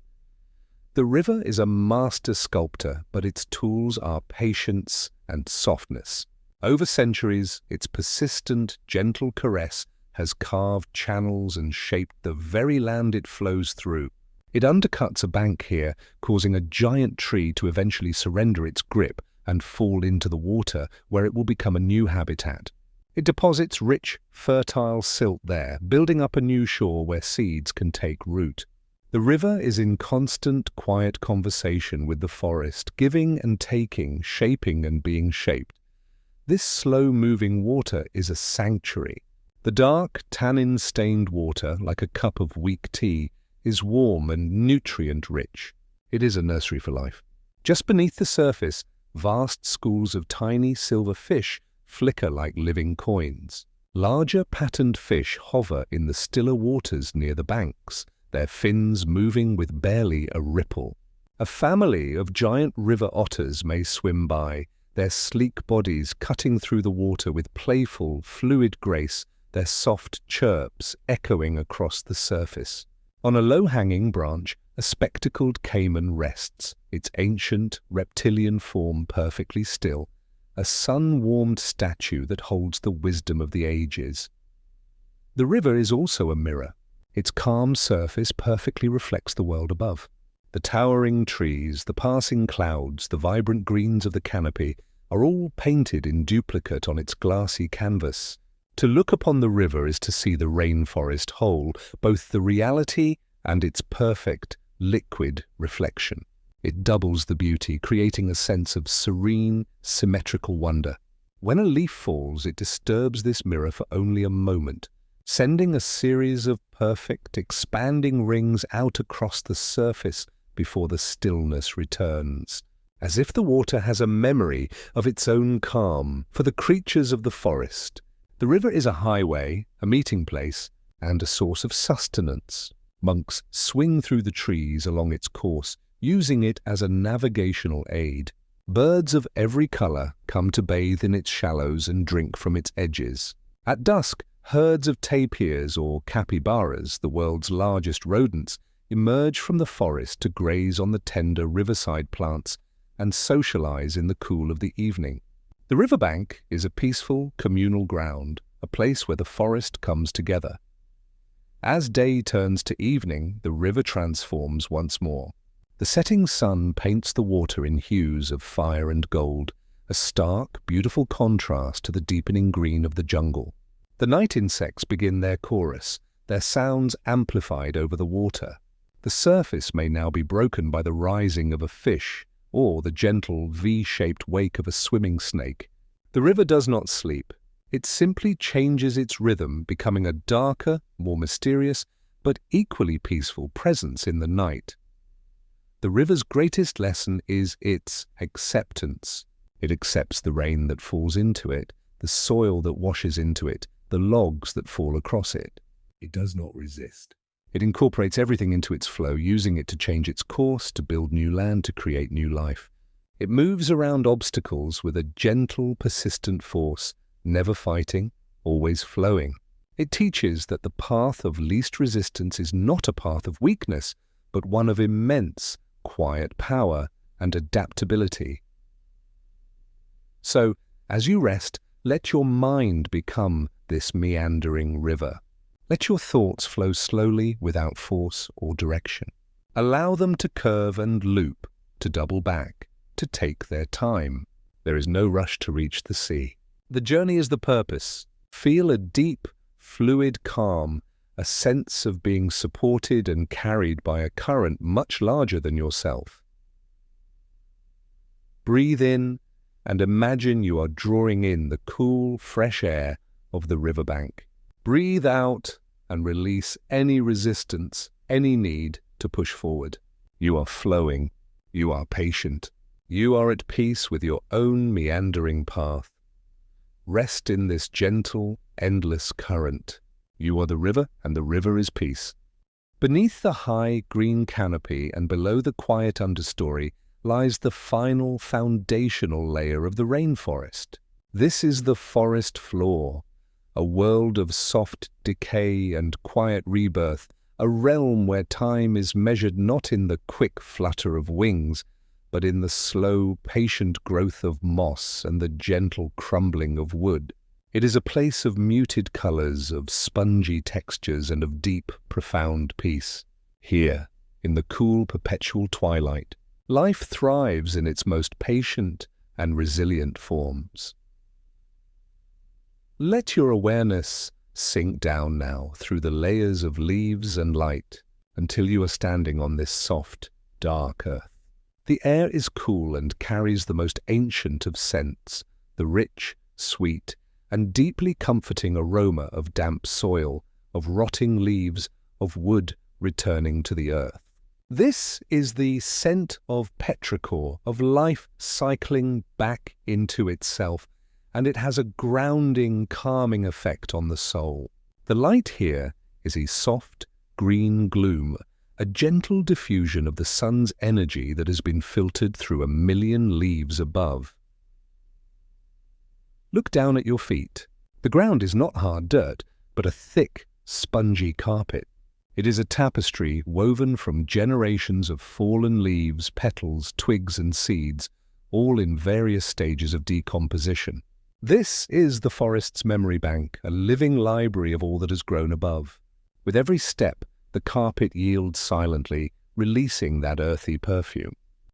The river is a master sculptor, but its tools are patience and softness. Over centuries, its persistent, gentle caress has carved channels and shaped the very land it flows through. It undercuts a bank here, causing a giant tree to eventually surrender its grip and fall into the water, where it will become a new habitat. It deposits rich, fertile silt there, building up a new shore where seeds can take root. The river is in constant, quiet conversation with the forest, giving and taking, shaping and being shaped. This slow-moving water is a sanctuary. The dark, tannin-stained water, like a cup of weak tea, is warm and nutrient-rich. It is a nursery for life. Just beneath the surface, vast schools of tiny silver fish flicker like living coins. Larger patterned fish hover in the stiller waters near the banks, their fins moving with barely a ripple. A family of giant river otters may swim by, their sleek bodies cutting through the water with playful, fluid grace, their soft chirps echoing across the surface. On a low-hanging branch, a spectacled caiman rests, its ancient, reptilian form perfectly still, a sun-warmed statue that holds the wisdom of the ages. The river is also a mirror. Its calm surface perfectly reflects the world above. The towering trees, the passing clouds, the vibrant greens of the canopy are all painted in duplicate on its glassy canvas. To look upon the river is to see the rainforest whole, both the reality and its perfect, liquid reflection. It doubles the beauty, creating a sense of serene, symmetrical wonder. When a leaf falls, it disturbs this mirror for only a moment, sending a series of perfect, expanding rings out across the surface before the stillness returns, as if the water has a memory of its own calm. For the creatures of the forest, the river is a highway, a meeting place, and a source of sustenance. Monks swing through the trees along its course, using it as a navigational aid. Birds of every color come to bathe in its shallows and drink from its edges. At dusk, herds of tapirs or capybaras, the world's largest rodents, emerge from the forest to graze on the tender riverside plants and socialize in the cool of the evening. The riverbank is a peaceful, communal ground, a place where the forest comes together. As day turns to evening, the river transforms once more. The setting sun paints the water in hues of fire and gold, a stark, beautiful contrast to the deepening green of the jungle. The night insects begin their chorus, their sounds amplified over the water. The surface may now be broken by the rising of a fish or the gentle V-shaped wake of a swimming snake. The river does not sleep. It simply changes its rhythm, becoming a darker, more mysterious, but equally peaceful presence in the night. The river's greatest lesson is its acceptance. It accepts the rain that falls into it, the soil that washes into it, the logs that fall across it. It does not resist. It incorporates everything into its flow, using it to change its course, to build new land, to create new life. It moves around obstacles with a gentle, persistent force, never fighting, always flowing. It teaches that the path of least resistance is not a path of weakness, but one of immense, quiet power and adaptability. So, as you rest, let your mind become this meandering river. Let your thoughts flow slowly without force or direction. Allow them to curve and loop, to double back, to take their time. There is no rush to reach the sea. The journey is the purpose. Feel a deep, fluid calm, a sense of being supported and carried by a current much larger than yourself. Breathe in and imagine you are drawing in the cool, fresh air of the riverbank. Breathe out and release any resistance, any need to push forward. You are flowing. You are patient. You are at peace with your own meandering path. Rest in this gentle, endless current. You are the river, and the river is peace. Beneath the high green canopy and below the quiet understory lies the final foundational layer of the rainforest. This is the forest floor, a world of soft decay and quiet rebirth, a realm where time is measured not in the quick flutter of wings, but in the slow, patient growth of moss and the gentle crumbling of wood. It is a place of muted colors, of spongy textures, and of deep, profound peace. Here, in the cool, perpetual twilight, life thrives in its most patient and resilient forms. Let your awareness sink down now through the layers of leaves and light until you are standing on this soft, dark earth. The air is cool and carries the most ancient of scents, the rich, sweet, and deeply comforting aroma of damp soil, of rotting leaves, of wood returning to the earth. This is the scent of petrichor, of life cycling back into itself, and it has a grounding, calming effect on the soul. The light here is a soft, green gloom, a gentle diffusion of the sun's energy that has been filtered through a million leaves above. Look down at your feet. The ground is not hard dirt, but a thick, spongy carpet. It is a tapestry woven from generations of fallen leaves, petals, twigs, and seeds, all in various stages of decomposition. This is the forest's memory bank, a living library of all that has grown above. With every step, the carpet yields silently, releasing that earthy perfume.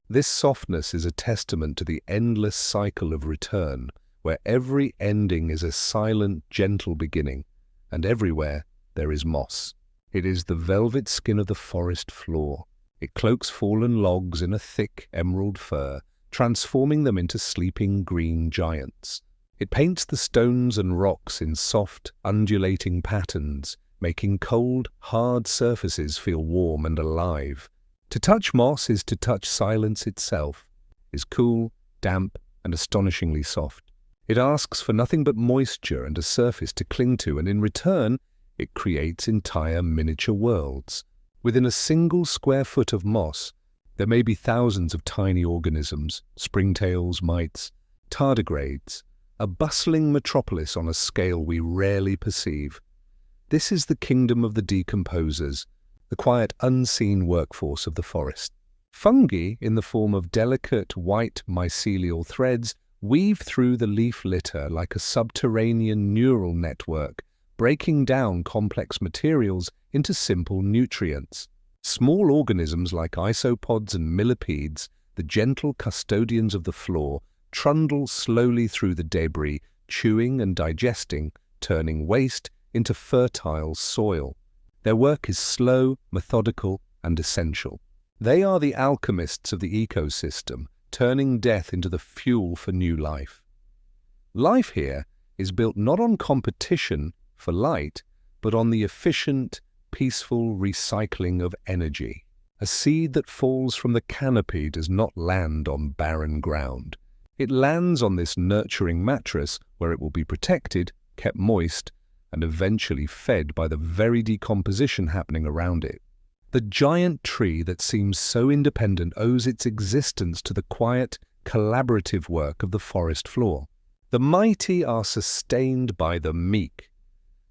This softness is a testament to the endless cycle of return, where every ending is a silent, gentle beginning, and everywhere there is moss. It is the velvet skin of the forest floor. It cloaks fallen logs in a thick emerald fur, transforming them into sleeping green giants. It paints the stones and rocks in soft, undulating patterns, making cold, hard surfaces feel warm and alive. To touch moss is to touch silence itself, is cool, damp, and astonishingly soft. It asks for nothing but moisture and a surface to cling to, and in return, it creates entire miniature worlds. Within a single square foot of moss, there may be thousands of tiny organisms, springtails, mites, tardigrades, a bustling metropolis on a scale we rarely perceive. This is the kingdom of the decomposers, the quiet, unseen workforce of the forest. Fungi, in the form of delicate, white mycelial threads, weave through the leaf litter like a subterranean neural network, breaking down complex materials into simple nutrients. Small organisms like isopods and millipedes, the gentle custodians of the floor, trundle slowly through the debris, chewing and digesting, turning waste into fertile soil. Their work is slow, methodical, and essential. They are the alchemists of the ecosystem, turning death into the fuel for new life. Life here is built not on competition for light, but on the efficient, peaceful recycling of energy. A seed that falls from the canopy does not land on barren ground. It lands on this nurturing mattress where it will be protected, kept moist, and eventually fed by the very decomposition happening around it. The giant tree that seems so independent owes its existence to the quiet, collaborative work of the forest floor. The mighty are sustained by the meek.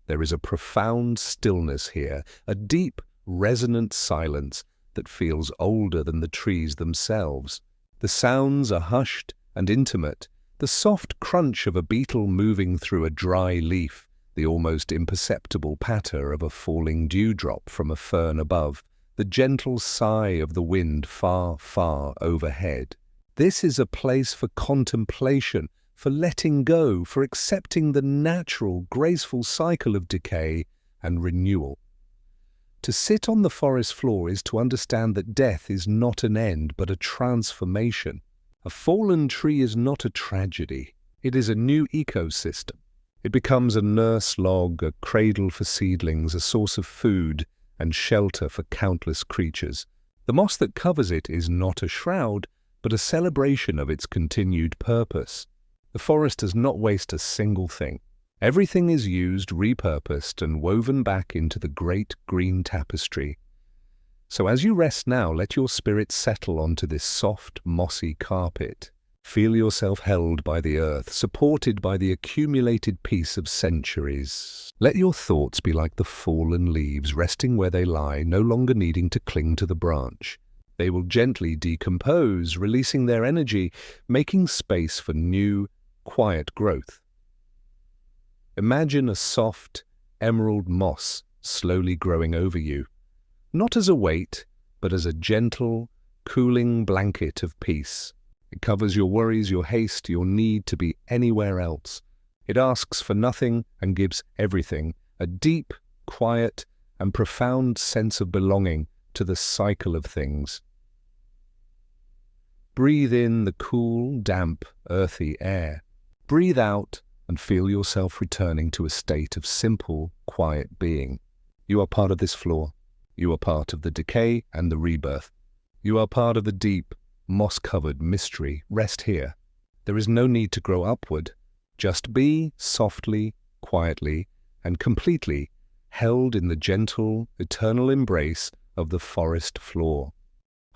There is a profound stillness here, a deep, resonant silence that feels older than the trees themselves. The sounds are hushed and intimate, the soft crunch of a beetle moving through a dry leaf, the almost imperceptible patter of a falling dewdrop from a fern above, the gentle sigh of the wind far, far overhead. This is a place for contemplation, for letting go, for accepting the natural, graceful cycle of decay and renewal. To sit on the forest floor is to understand that death is not an end, but a transformation. A fallen tree is not a tragedy. It is a new ecosystem. It becomes a nurse log, a cradle for seedlings, a source of food and shelter for countless creatures. The moss that covers it is not a shroud, but a celebration of its continued purpose. The forest does not waste a single thing. Everything is used, repurposed, and woven back into the great green tapestry. So as you rest now, let your spirit settle onto this soft, mossy carpet. Feel yourself held by the earth, supported by the accumulated peace of centuries. Let your thoughts be like the fallen leaves, resting where they lie, no longer needing to cling to the branch. They will gently decompose, releasing their energy, making space for new, quiet growth. Imagine a soft, emerald moss slowly growing over you, not as a weight, but as a gentle, cooling blanket of peace. It covers your worries, your haste, your need to be anywhere else. It asks for nothing and gives everything, a deep, quiet, and profound sense of belonging to the cycle of things. Breathe in the cool, damp, earthy air. Breathe out and feel yourself returning to a state of simple, quiet being. You are part of this floor. You are part of the decay and the rebirth. You are part of the deep, moss-covered mystery. Rest here. There is no need to grow upward. Just be softly, quietly, and completely held in the gentle, eternal embrace of the forest floor.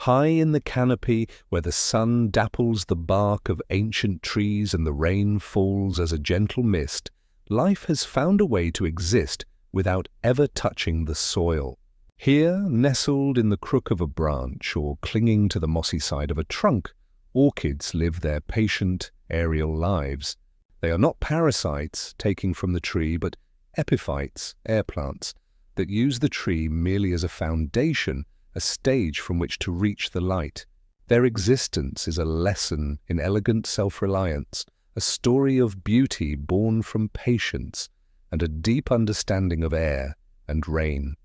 High in the canopy, where the sun dapples the bark of ancient trees and the rain falls as a gentle mist, life has found a way to exist without ever touching the soil. Here, nestled in the crook of a branch or clinging to the mossy side of a trunk, orchids live their patient, aerial lives. They are not parasites taking from the tree, but epiphytes, air plants, that use the tree merely as a foundation, a stage from which to reach the light. Their existence is a lesson in elegant self-reliance, a story of beauty born from patience, and a deep understanding of air and rain.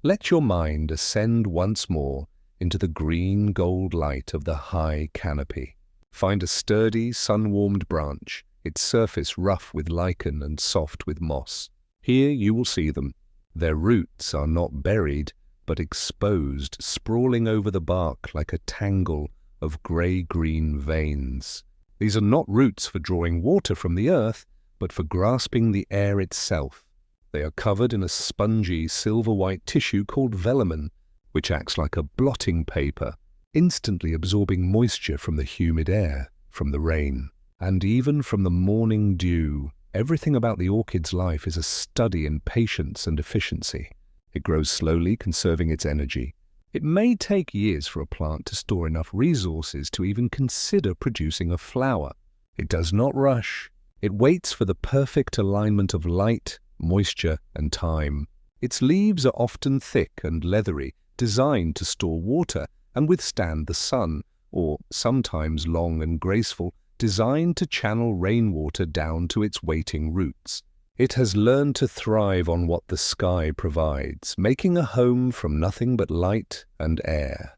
Let your mind ascend once more into the green-gold light of the high canopy. Find a sturdy, sun-warmed branch, its surface rough with lichen and soft with moss. Here you will see them. Their roots are not buried, but exposed, sprawling over the bark like a tangle of grey-green veins. These are not roots for drawing water from the earth, but for grasping the air itself. They are covered in a spongy, silver-white tissue called velamen, which acts like a blotting paper, instantly absorbing moisture from the humid air, from the rain, and even from the morning dew. Everything about the orchid's life is a study in patience and efficiency. It grows slowly, conserving its energy. It may take years for a plant to store enough resources to even consider producing a flower. It does not rush. It waits for the perfect alignment of light, moisture, and time. Its leaves are often thick and leathery, designed to store water and withstand the sun, or sometimes long and graceful, designed to channel rainwater down to its waiting roots. It has learned to thrive on what the sky provides, making a home from nothing but light and air.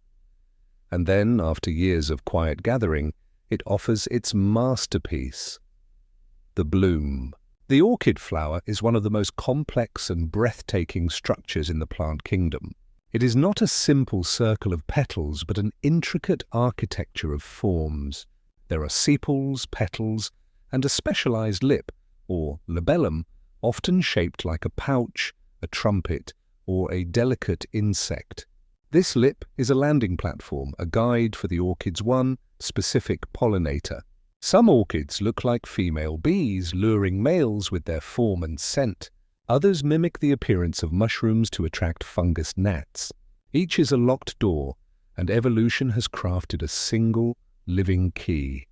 And then, after years of quiet gathering, it offers its masterpiece, the bloom. The orchid flower is one of the most complex and breathtaking structures in the plant kingdom. It is not a simple circle of petals, but an intricate architecture of forms. There are sepals, petals, and a specialized lip, or labellum, often shaped like a pouch, a trumpet, or a delicate insect. This lip is a landing platform, a guide for the orchid's one specific pollinator. Some orchids look like female bees, luring males with their form and scent. Others mimic the appearance of mushrooms to attract fungus gnats. Each is a locked door, and evolution has crafted a single, living key.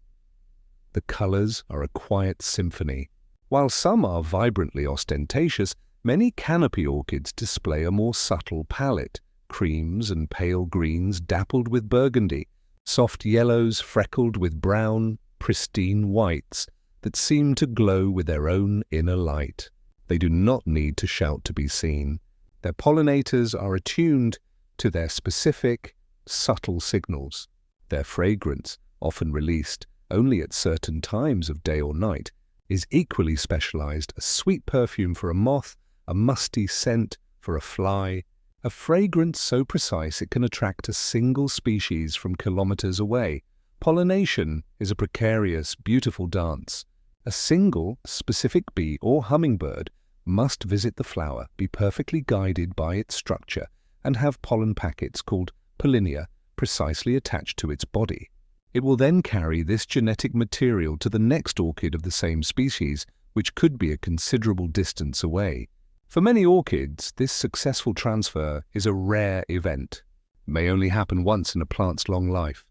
The colors are a quiet symphony. While some are vibrantly ostentatious, many canopy orchids display a more subtle palette, creams and pale greens dappled with burgundy, soft yellows freckled with brown, pristine whites that seem to glow with their own inner light. They do not need to shout to be seen. Their pollinators are attuned to their specific, subtle signals. Their fragrance, often released only at certain times of day or night, is equally specialized: a sweet perfume for a moth, a musty scent for a fly, a fragrance so precise it can attract a single species from kilometers away. Pollination is a precarious, beautiful dance. A single, specific bee or hummingbird must visit the flower, be perfectly guided by its structure, and have pollen packets called pollinia precisely attached to its body. It will then carry this genetic material to the next orchid of the same species, which could be a considerable distance away. For many orchids, this successful transfer is a rare event. It may only happen once in a plant's long life.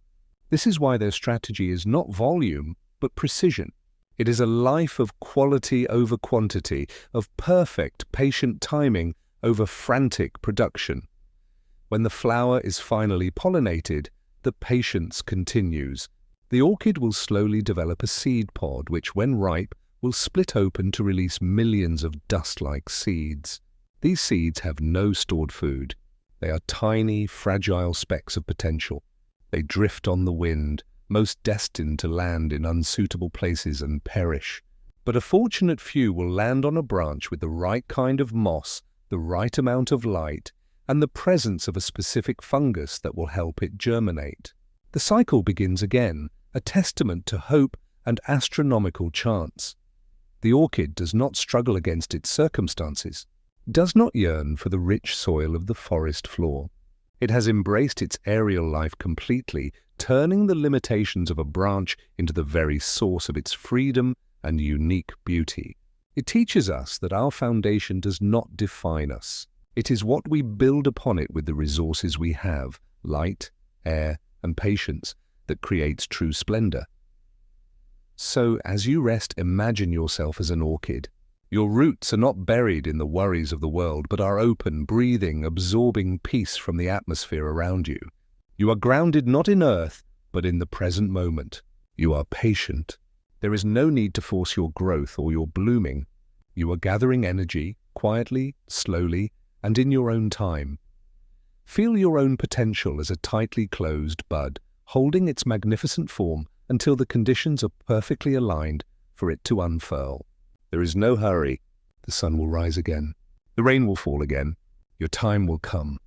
This is why their strategy is not volume, but precision. It is a life of quality over quantity, of perfect, patient timing over frantic production. When the flower is finally pollinated, the patience continues. The orchid will slowly develop a seed pod, which, when ripe, will split open to release millions of dust-like seeds. These seeds have no stored food. They are tiny, fragile specks of potential. They drift on the wind, most destined to land in unsuitable places and perish. But a fortunate few will land on a branch with the right kind of moss, the right amount of light, and the presence of a specific fungus that will help it germinate. The cycle begins again, a testament to hope and astronomical chance. The orchid does not struggle against its circumstances, does not yearn for the rich soil of the forest floor. It has embraced its aerial life completely, turning the limitations of a branch into the very source of its freedom and unique beauty. It teaches us that our foundation does not define us. It is what we build upon it with the resources we have, light, air, and patience, that creates true splendor. So, as you rest, imagine yourself as an orchid. Your roots are not buried in the worries of the world, but are open, breathing, absorbing peace from the atmosphere around you. You are grounded not in earth, but in the present moment. You are patient. There is no need to force your growth or your blooming. You are gathering energy, quietly, slowly, and in your own time. Feel your own potential as a tightly closed bud, holding its magnificent form until the conditions are perfectly aligned for it to unfurl. There is no hurry. The sun will rise again. The rain will fall again. Your time will come.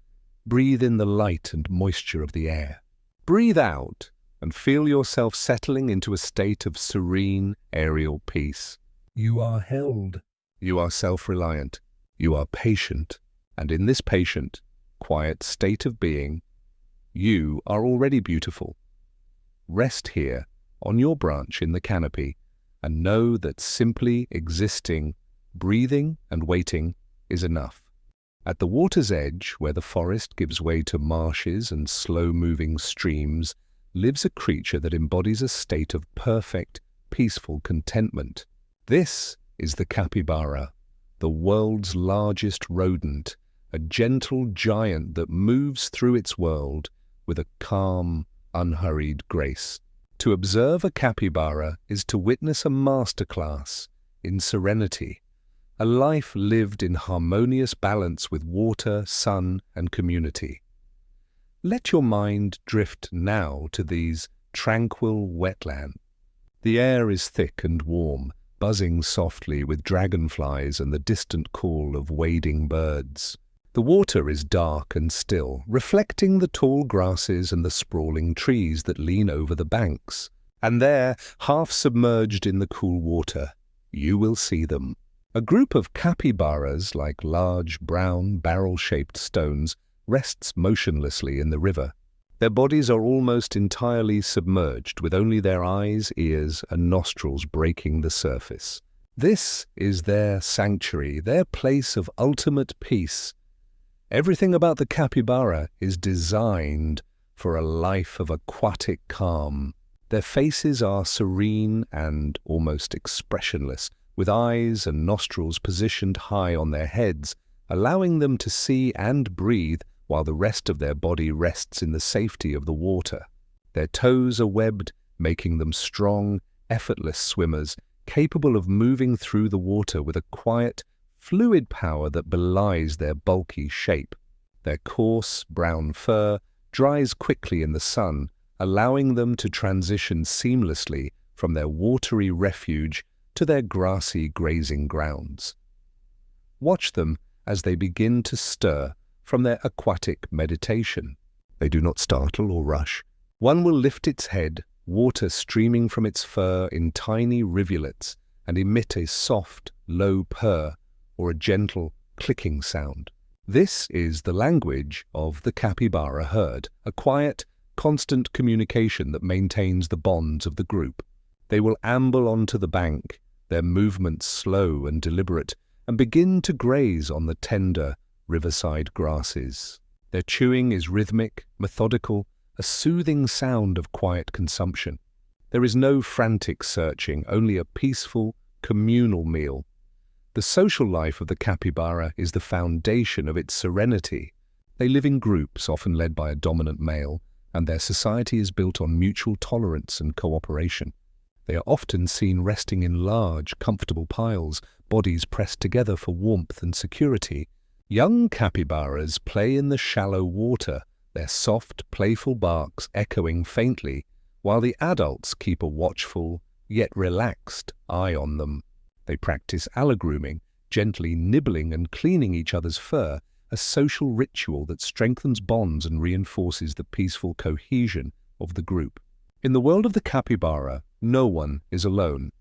Breathe in the light and moisture of the air. Breathe out and feel yourself settling into a state of serene, aerial peace. You are held. You are self-reliant. You are patient. And in this patient, quiet state of being, you are already beautiful. Rest here, on your branch in the canopy, and know that simply existing, breathing and waiting is enough. At the water's edge, where the forest gives way to marshes and slow-moving streams, lives a creature that embodies a state of perfect, peaceful contentment. This is the capybara, the world's largest rodent, a gentle giant that moves through its world with a calm, unhurried grace. To observe a capybara is to witness a masterclass in serenity, a life lived in harmonious balance with water, sun, and community. Let your mind drift now to these tranquil wetlands. The air is thick and warm, buzzing softly with dragonflies and the distant call of wading birds. The water is dark and still, reflecting the tall grasses and the sprawling trees that lean over the banks. And there, half submerged in the cool water, you will see them. A group of capybaras, like large, brown, barrel-shaped stones, rests motionlessly in the river. Their bodies are almost entirely submerged, with only their eyes, ears, and nostrils breaking the surface. This is their sanctuary, their place of ultimate peace. Everything about the capybara is designed for a life of aquatic calm. Their faces are serene and almost expressionless, with eyes and nostrils positioned high on their heads, allowing them to see and breathe while the rest of their body rests in the safety of the water. Their toes are webbed, making them strong, effortless swimmers, capable of moving through the water with a quiet, fluid power that belies their bulky shape. Their coarse, brown fur dries quickly in the sun, allowing them to transition seamlessly from their watery refuge to their grassy grazing grounds. Watch them as they begin to stir from their aquatic meditation. They do not startle or rush. One will lift its head, water streaming from its fur in tiny rivulets, and emit a soft, low purr or a gentle clicking sound. This is the language of the capybara herd, a quiet, constant communication that maintains the bonds of the group. They will amble onto the bank, their movements slow and deliberate, and begin to graze on the tender riverside grasses. Their chewing is rhythmic, methodical, a soothing sound of quiet consumption. There is no frantic searching, only a peaceful, communal meal. The social life of the capybara is the foundation of its serenity. They live in groups, often led by a dominant male, and their society is built on mutual tolerance and cooperation. They are often seen resting in large, comfortable piles, bodies pressed together for warmth and security. Young capybaras play in the shallow water, their soft, playful barks echoing faintly, while the adults keep a watchful, yet relaxed, eye on them. They practice allogrooming, gently nibbling and cleaning each other's fur, a social ritual that strengthens bonds and reinforces the peaceful cohesion of the group. In the world of the capybara, no one is alone.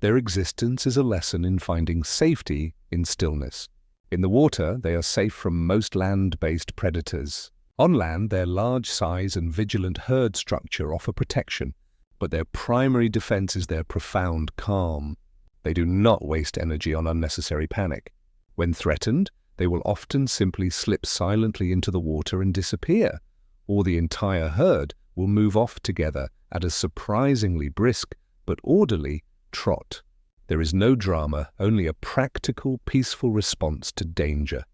Their existence is a lesson in finding safety in stillness. In the water, they are safe from most land-based predators. On land, their large size and vigilant herd structure offer protection, but their primary defense is their profound calm. They do not waste energy on unnecessary panic. When threatened, they will often simply slip silently into the water and disappear, or the entire herd will move off together at a surprisingly brisk but orderly trot. There is no drama, only a practical, peaceful response to danger.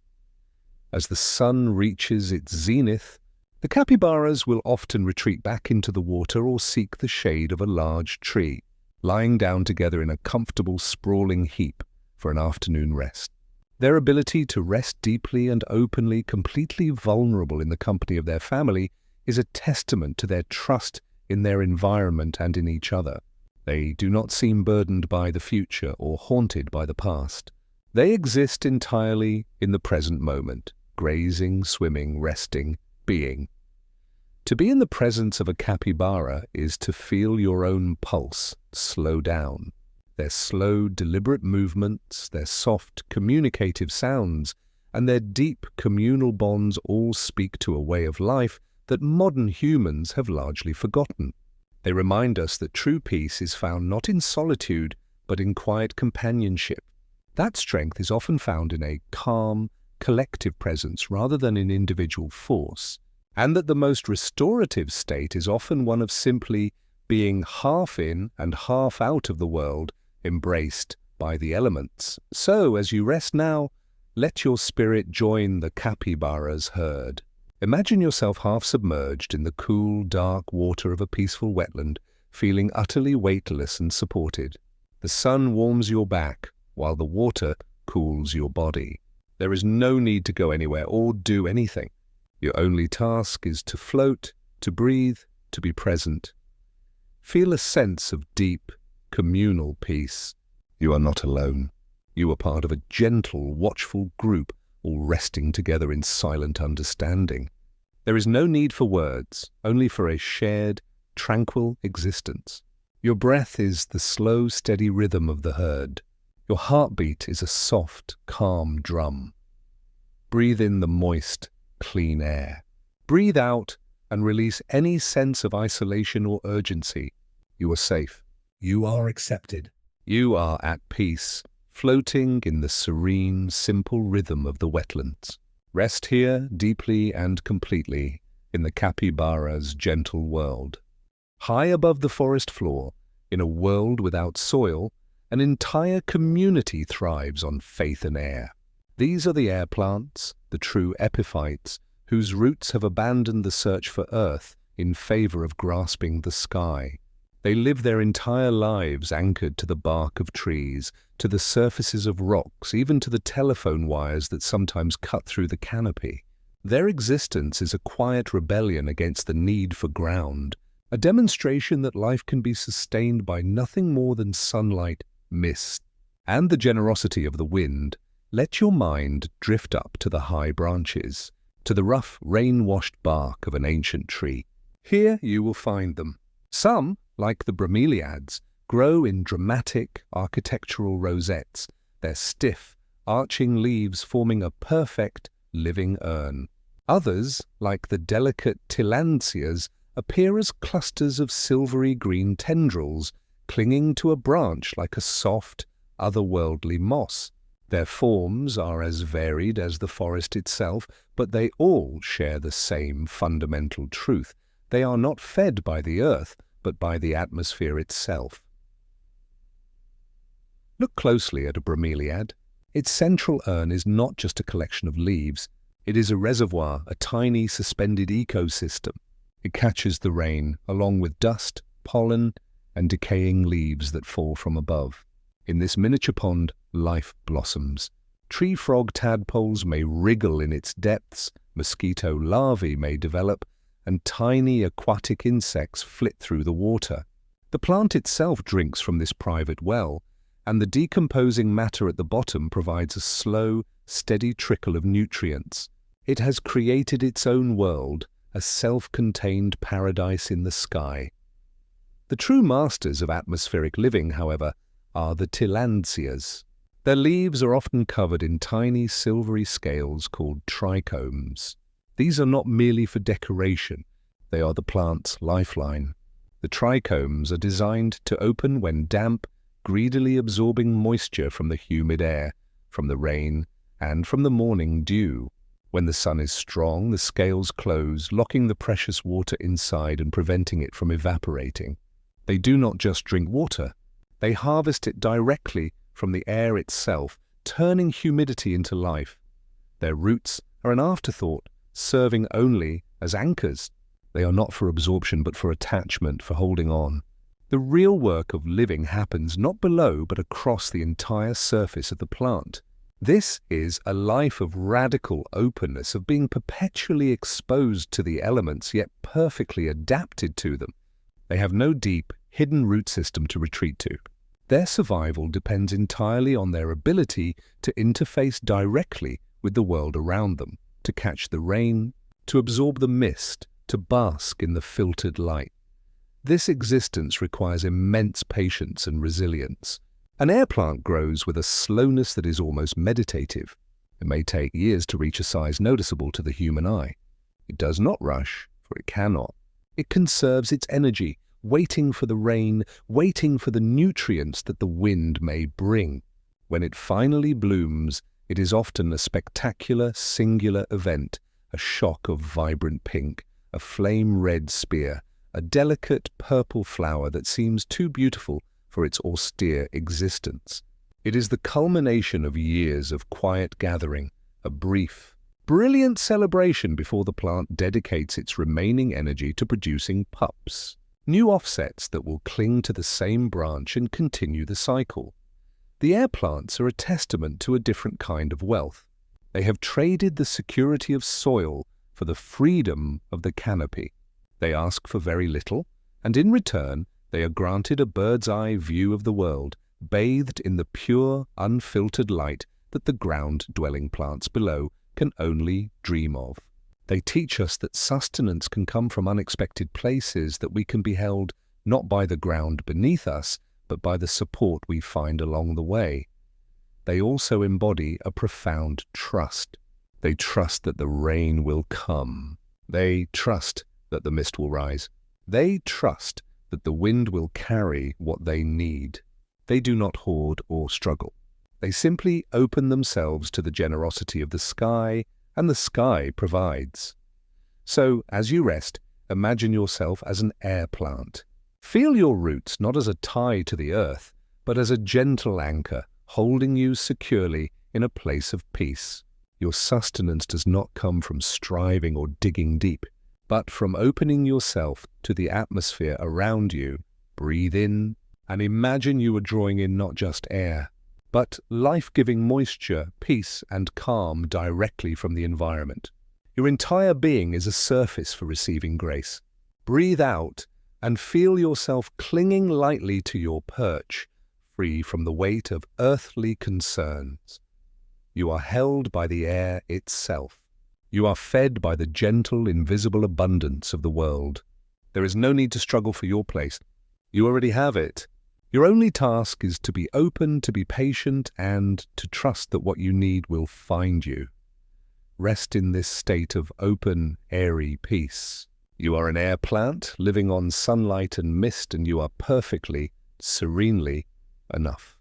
As the sun reaches its zenith, the capybaras will often retreat back into the water or seek the shade of a large tree, lying down together in a comfortable, sprawling heap for an afternoon rest. Their ability to rest deeply and openly, completely vulnerable in the company of their family, is a testament to their trust in their environment and in each other. They do not seem burdened by the future or haunted by the past. They exist entirely in the present moment, grazing, swimming, resting, being. To be in the presence of a capybara is to feel your own pulse slow down. Their slow, deliberate movements, their soft, communicative sounds, and their deep communal bonds all speak to a way of life that modern humans have largely forgotten. They remind us that true peace is found not in solitude, but in quiet companionship. That strength is often found in a calm, collective presence rather than in individual force, and that the most restorative state is often one of simply being half in and half out of the world, embraced by the elements. So, as you rest now, let your spirit join the capybara's herd. Imagine yourself half submerged in the cool, dark water of a peaceful wetland, feeling utterly weightless and supported. The sun warms your back, while the water cools your body. There is no need to go anywhere or do anything. Your only task is to float, to breathe, to be present. Feel a sense of deep, communal peace. You are not alone. You are part of a gentle, watchful group, all resting together in silent understanding. There is no need for words, only for a shared, tranquil existence. Your breath is the slow, steady rhythm of the herd. Your heartbeat is a soft, calm drum. Breathe in the moist, clean air. Breathe out and release any sense of isolation or urgency. You are safe. You are accepted. You are at peace, floating in the serene, simple rhythm of the wetlands. Rest here deeply and completely in the capybara's gentle world. High above the forest floor, in a world without soil, an entire community thrives on faith and air. These are the air plants, the true epiphytes, whose roots have abandoned the search for earth in favor of grasping the sky. They live their entire lives anchored to the bark of trees, to the surfaces of rocks, even to the telephone wires that sometimes cut through the canopy. Their existence is a quiet rebellion against the need for ground, a demonstration that life can be sustained by nothing more than sunlight, mist, and the generosity of the wind. Let your mind drift up to the high branches, to the rough, rain-washed bark of an ancient tree. Here you will find them. Some, like the bromeliads, grow in dramatic architectural rosettes, their stiff, arching leaves forming a perfect, living urn. Others, like the delicate tillandsias, appear as clusters of silvery green tendrils clinging to a branch like a soft, otherworldly moss. Their forms are as varied as the forest itself, but they all share the same fundamental truth. They are not fed by the earth, but by the atmosphere itself. Look closely at a bromeliad. Its central urn is not just a collection of leaves. It is a reservoir, a tiny suspended ecosystem. It catches the rain, along with dust, pollen, and decaying leaves that fall from above. In this miniature pond, life blossoms. Tree frog tadpoles may wriggle in its depths, mosquito larvae may develop, and tiny aquatic insects flit through the water. The plant itself drinks from this private well, and the decomposing matter at the bottom provides a slow, steady trickle of nutrients. It has created its own world, a self-contained paradise in the sky. The true masters of atmospheric living, however, are the tillandsias. Their leaves are often covered in tiny silvery scales called trichomes. These are not merely for decoration, they are the plant's lifeline. The trichomes are designed to open when damp, greedily absorbing moisture from the humid air, from the rain, and from the morning dew. When the sun is strong, the scales close, locking the precious water inside and preventing it from evaporating. They do not just drink water, they harvest it directly from the air itself, turning humidity into life. Their roots are an afterthought, serving only as anchors. They are not for absorption but for attachment, for holding on. The real work of living happens not below but across the entire surface of the plant. This is a life of radical openness, of being perpetually exposed to the elements yet perfectly adapted to them. They have no deep, hidden root system to retreat to. Their survival depends entirely on their ability to interface directly with the world around them, to catch the rain, to absorb the mist, to bask in the filtered light. This existence requires immense patience and resilience. An air plant grows with a slowness that is almost meditative. It may take years to reach a size noticeable to the human eye. It does not rush, for it cannot. It conserves its energy, waiting for the rain, waiting for the nutrients that the wind may bring. When it finally blooms, it is often a spectacular, singular event, a shock of vibrant pink, a flame-red spear, a delicate purple flower that seems too beautiful for its austere existence. It is the culmination of years of quiet gathering, a brief, brilliant celebration before the plant dedicates its remaining energy to producing pups, new offsets that will cling to the same branch and continue the cycle. The air plants are a testament to a different kind of wealth. They have traded the security of soil for the freedom of the canopy. They ask for very little, and in return, they are granted a bird's-eye view of the world, bathed in the pure, unfiltered light that the ground-dwelling plants below can only dream of. They teach us that sustenance can come from unexpected places, that we can be held not by the ground beneath us, but by the support we find along the way. They also embody a profound trust. They trust that the rain will come. They trust that the mist will rise. They trust that the wind will carry what they need. They do not hoard or struggle. They simply open themselves to the generosity of the sky, and the sky provides. So, as you rest, imagine yourself as an air plant. Feel your roots not as a tie to the earth, but as a gentle anchor, holding you securely in a place of peace. Your sustenance does not come from striving or digging deep, but from opening yourself to the atmosphere around you. Breathe in and imagine you are drawing in not just air, but life-giving moisture, peace, and calm directly from the environment. Your entire being is a surface for receiving grace. Breathe out and feel yourself clinging lightly to your perch, free from the weight of earthly concerns. You are held by the air itself. You are fed by the gentle, invisible abundance of the world. There is no need to struggle for your place. You already have it. Your only task is to be open, to be patient, and to trust that what you need will find you. rest in this state of open, airy peace. You are an air plant living on sunlight and mist, and you are perfectly, serenely enough.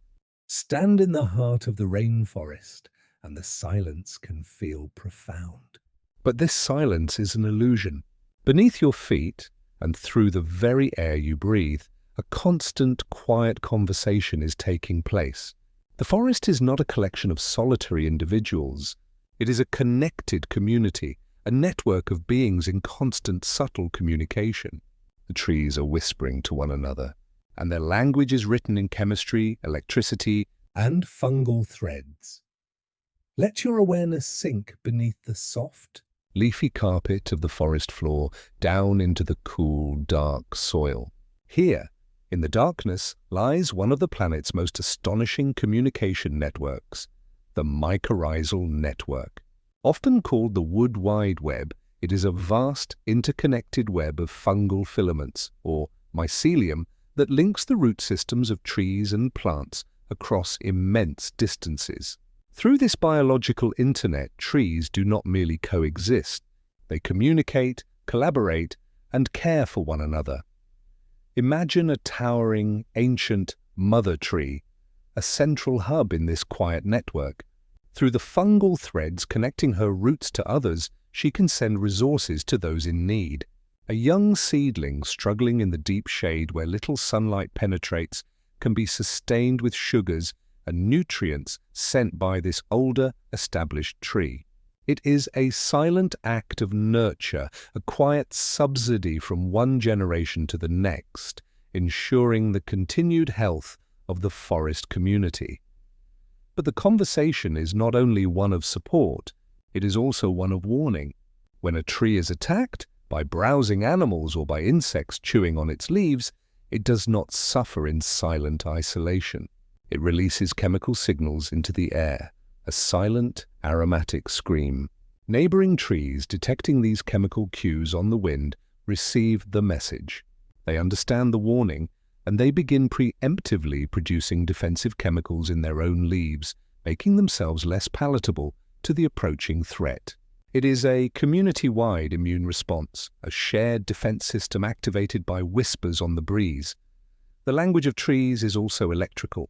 Stand in the heart of the rainforest, and the silence can feel profound. But this silence is an illusion. Beneath your feet, and through the very air you breathe, a constant, quiet conversation is taking place. The forest is not a collection of solitary individuals. It is a connected community, a network of beings in constant, subtle communication. The trees are whispering to one another, and their language is written in chemistry, electricity, and fungal threads. Let your awareness sink beneath the soft, leafy carpet of the forest floor down into the cool, dark soil. Here, in the darkness, lies one of the planet's most astonishing communication networks, the mycorrhizal network. Often called the Wood Wide Web, it is a vast, interconnected web of fungal filaments, or mycelium, that links the root systems of trees and plants across immense distances. Through this biological internet, trees do not merely coexist. They communicate, collaborate, and care for one another. Imagine a towering, ancient mother tree, a central hub in this quiet network. Through the fungal threads connecting her roots to others, she can send resources to those in need. A young seedling struggling in the deep shade where little sunlight penetrates can be sustained with sugars and nutrients sent by this older, established tree. It is a silent act of nurture, a quiet subsidy from one generation to the next, ensuring the continued health of the forest community. But the conversation is not only one of support, it is also one of warning. When a tree is attacked by browsing animals or by insects chewing on its leaves, it does not suffer in silent isolation. It releases chemical signals into the air, a silent, aromatic scream. Neighboring trees, detecting these chemical cues on the wind, receive the message. They understand the warning, and they begin preemptively producing defensive chemicals in their own leaves, making themselves less palatable to the approaching threat. It is a community-wide immune response, a shared defense system activated by whispers on the breeze. The language of trees is also electrical.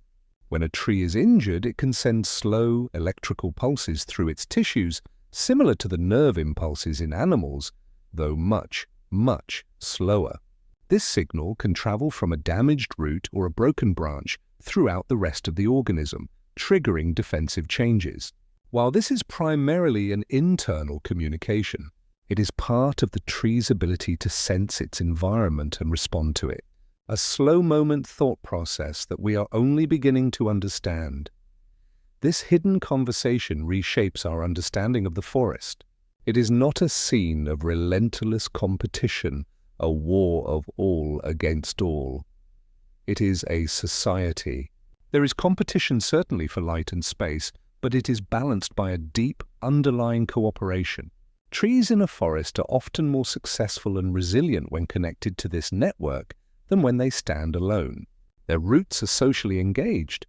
When a tree is injured, it can send slow electrical pulses through its tissues, similar to the nerve impulses in animals, though much, much slower. This signal can travel from a damaged root or a broken branch throughout the rest of the organism, triggering defensive changes. While this is primarily an internal communication, it is part of the tree's ability to sense its environment and respond to it. A slow-moment thought process that we are only beginning to understand. This hidden conversation reshapes our understanding of the forest. It is not a scene of relentless competition, a war of all against all. It is a society. There is competition certainly for light and space, but it is balanced by a deep, underlying cooperation. Trees in a forest are often more successful and resilient when connected to this network than when they stand alone. Their roots are socially engaged.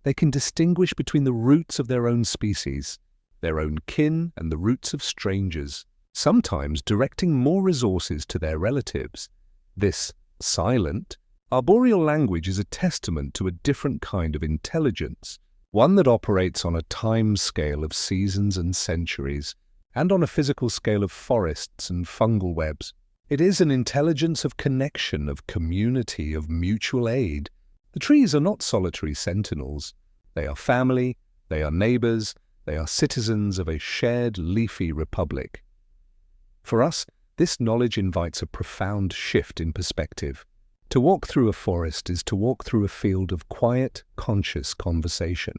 They can distinguish between the roots of their own species, their own kin, and the roots of strangers, sometimes directing more resources to their relatives. This silent, arboreal language is a testament to a different kind of intelligence, one that operates on a time scale of seasons and centuries, and on a physical scale of forests and fungal webs. It is an intelligence of connection, of community, of mutual aid. The trees are not solitary sentinels. They are family, they are neighbors, they are citizens of a shared leafy republic. For us, this knowledge invites a profound shift in perspective. To walk through a forest is to walk through a field of quiet, conscious conversation.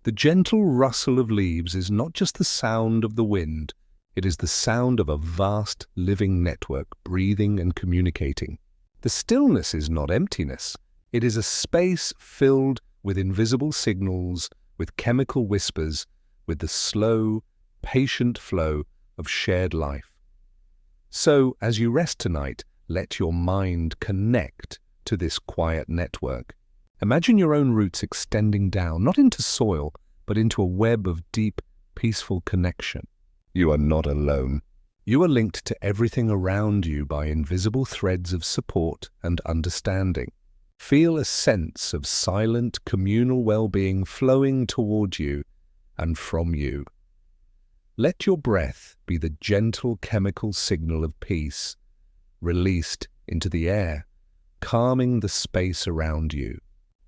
The gentle rustle of leaves is not just the sound of the wind, it is the sound of a vast, living network breathing and communicating. The stillness is not emptiness. It is a space filled with invisible signals, with chemical whispers, with the slow, patient flow of shared life. So, as you rest tonight, let your mind connect to this quiet network. Imagine your own roots extending down, not into soil, but into a web of deep, peaceful connection. You are not alone. You are linked to everything around you by invisible threads of support and understanding. Feel a sense of silent communal well-being flowing toward you and from you. Let your breath be the gentle chemical signal of peace, released into the air, calming the space around you.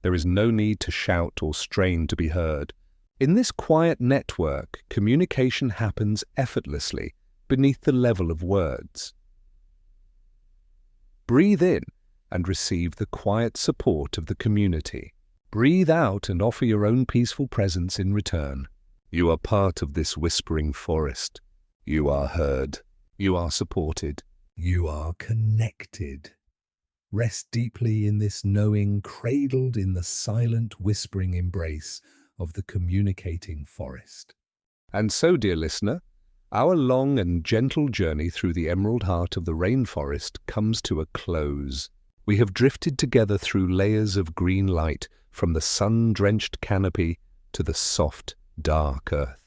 There is no need to shout or strain to be heard. In this quiet network, communication happens effortlessly beneath the level of words. Breathe in and receive the quiet support of the community. Breathe out and offer your own peaceful presence in return. You are part of this whispering forest. You are heard. You are supported. You are connected. Rest deeply in this knowing, cradled in the silent, whispering embrace of the communicating forest. And so, dear listener, our long and gentle journey through the emerald heart of the rainforest comes to a close. We have drifted together through layers of green light, from the sun-drenched canopy to the soft, dark earth.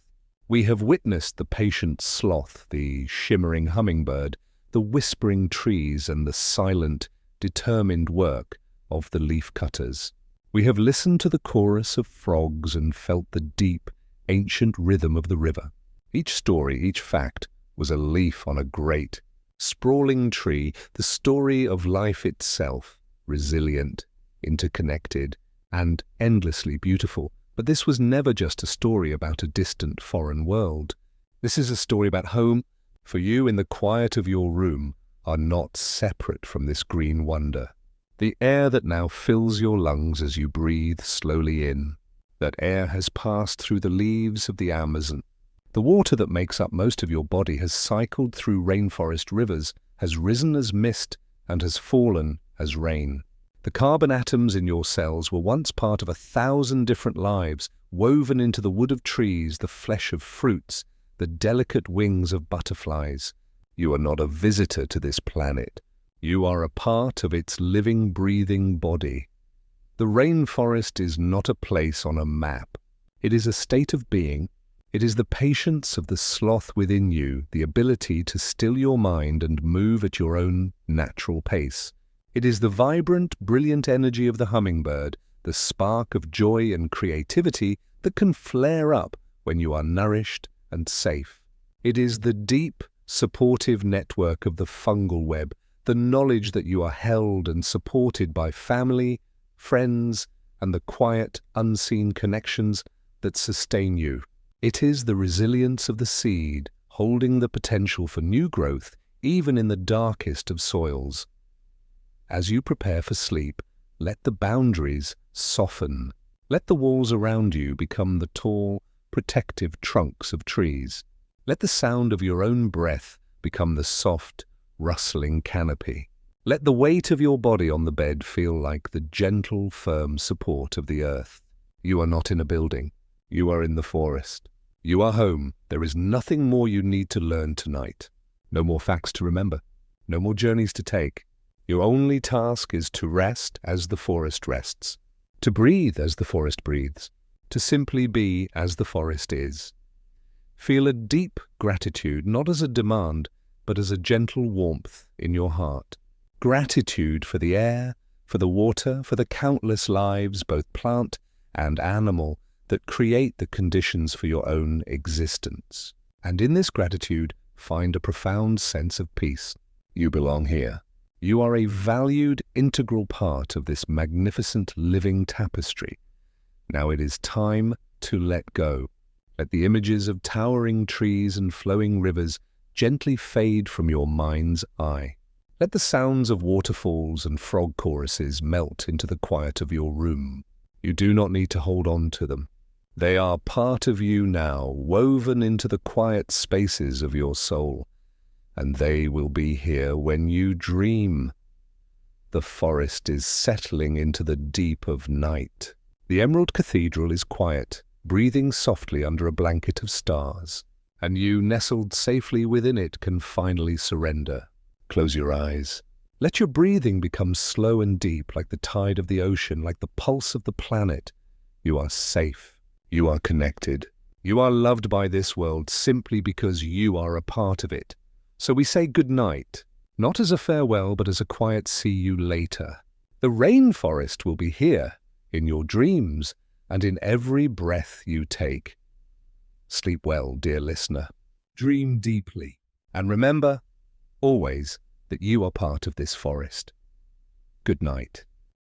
We have witnessed the patient sloth, the shimmering hummingbird, the whispering trees, and the silent, determined work of the leaf-cutters. We have listened to the chorus of frogs and felt the deep, ancient rhythm of the river. Each story, each fact, was a leaf on a great, sprawling tree, the story of life itself, resilient, interconnected, and endlessly beautiful. But this was never just a story about a distant foreign world. This is a story about home, for you in the quiet of your room are not separate from this green wonder. The air that now fills your lungs as you breathe slowly in, that air has passed through the leaves of the Amazon. The water that makes up most of your body has cycled through rainforest rivers, has risen as mist, and has fallen as rain. The carbon atoms in your cells were once part of 1,000 different lives, woven into the wood of trees, the flesh of fruits, the delicate wings of butterflies. You are not a visitor to this planet. You are a part of its living, breathing body. The rainforest is not a place on a map. It is a state of being. It is the patience of the sloth within you, the ability to still your mind and move at your own natural pace. It is the vibrant, brilliant energy of the hummingbird, the spark of joy and creativity that can flare up when you are nourished and safe. It is the deep, supportive network of the fungal web, the knowledge that you are held and supported by family, friends, and the quiet, unseen connections that sustain you. It is the resilience of the seed, holding the potential for new growth, even in the darkest of soils. As you prepare for sleep, let the boundaries soften. Let the walls around you become the tall, protective trunks of trees. Let the sound of your own breath become the soft, rustling canopy. Let the weight of your body on the bed feel like the gentle, firm support of the earth. You are not in a building. You are in the forest. You are home. There is nothing more you need to learn tonight. No more facts to remember. No more journeys to take. Your only task is to rest as the forest rests, to breathe as the forest breathes, to simply be as the forest is. Feel a deep gratitude, not as a demand, but as a gentle warmth in your heart. Gratitude for the air, for the water, for the countless lives, both plant and animal, that create the conditions for your own existence. And in this gratitude, find a profound sense of peace. You belong here. You are a valued, integral part of this magnificent living tapestry. Now it is time to let go. Let the images of towering trees and flowing rivers gently fade from your mind's eye. Let the sounds of waterfalls and frog choruses melt into the quiet of your room. You do not need to hold on to them. They are part of you now, woven into the quiet spaces of your soul. And they will be here when you dream. The forest is settling into the deep of night. The Emerald Cathedral is quiet, breathing softly under a blanket of stars. And you, nestled safely within it, can finally surrender. Close your eyes. Let your breathing become slow and deep, like the tide of the ocean, like the pulse of the planet. You are safe. You are connected. You are loved by this world simply because you are a part of it. So we say good night, not as a farewell, but as a quiet see you later. The rainforest will be here, in your dreams, and in every breath you take. Sleep well, dear listener. Dream deeply. And remember, always, that you are part of this forest. Good night.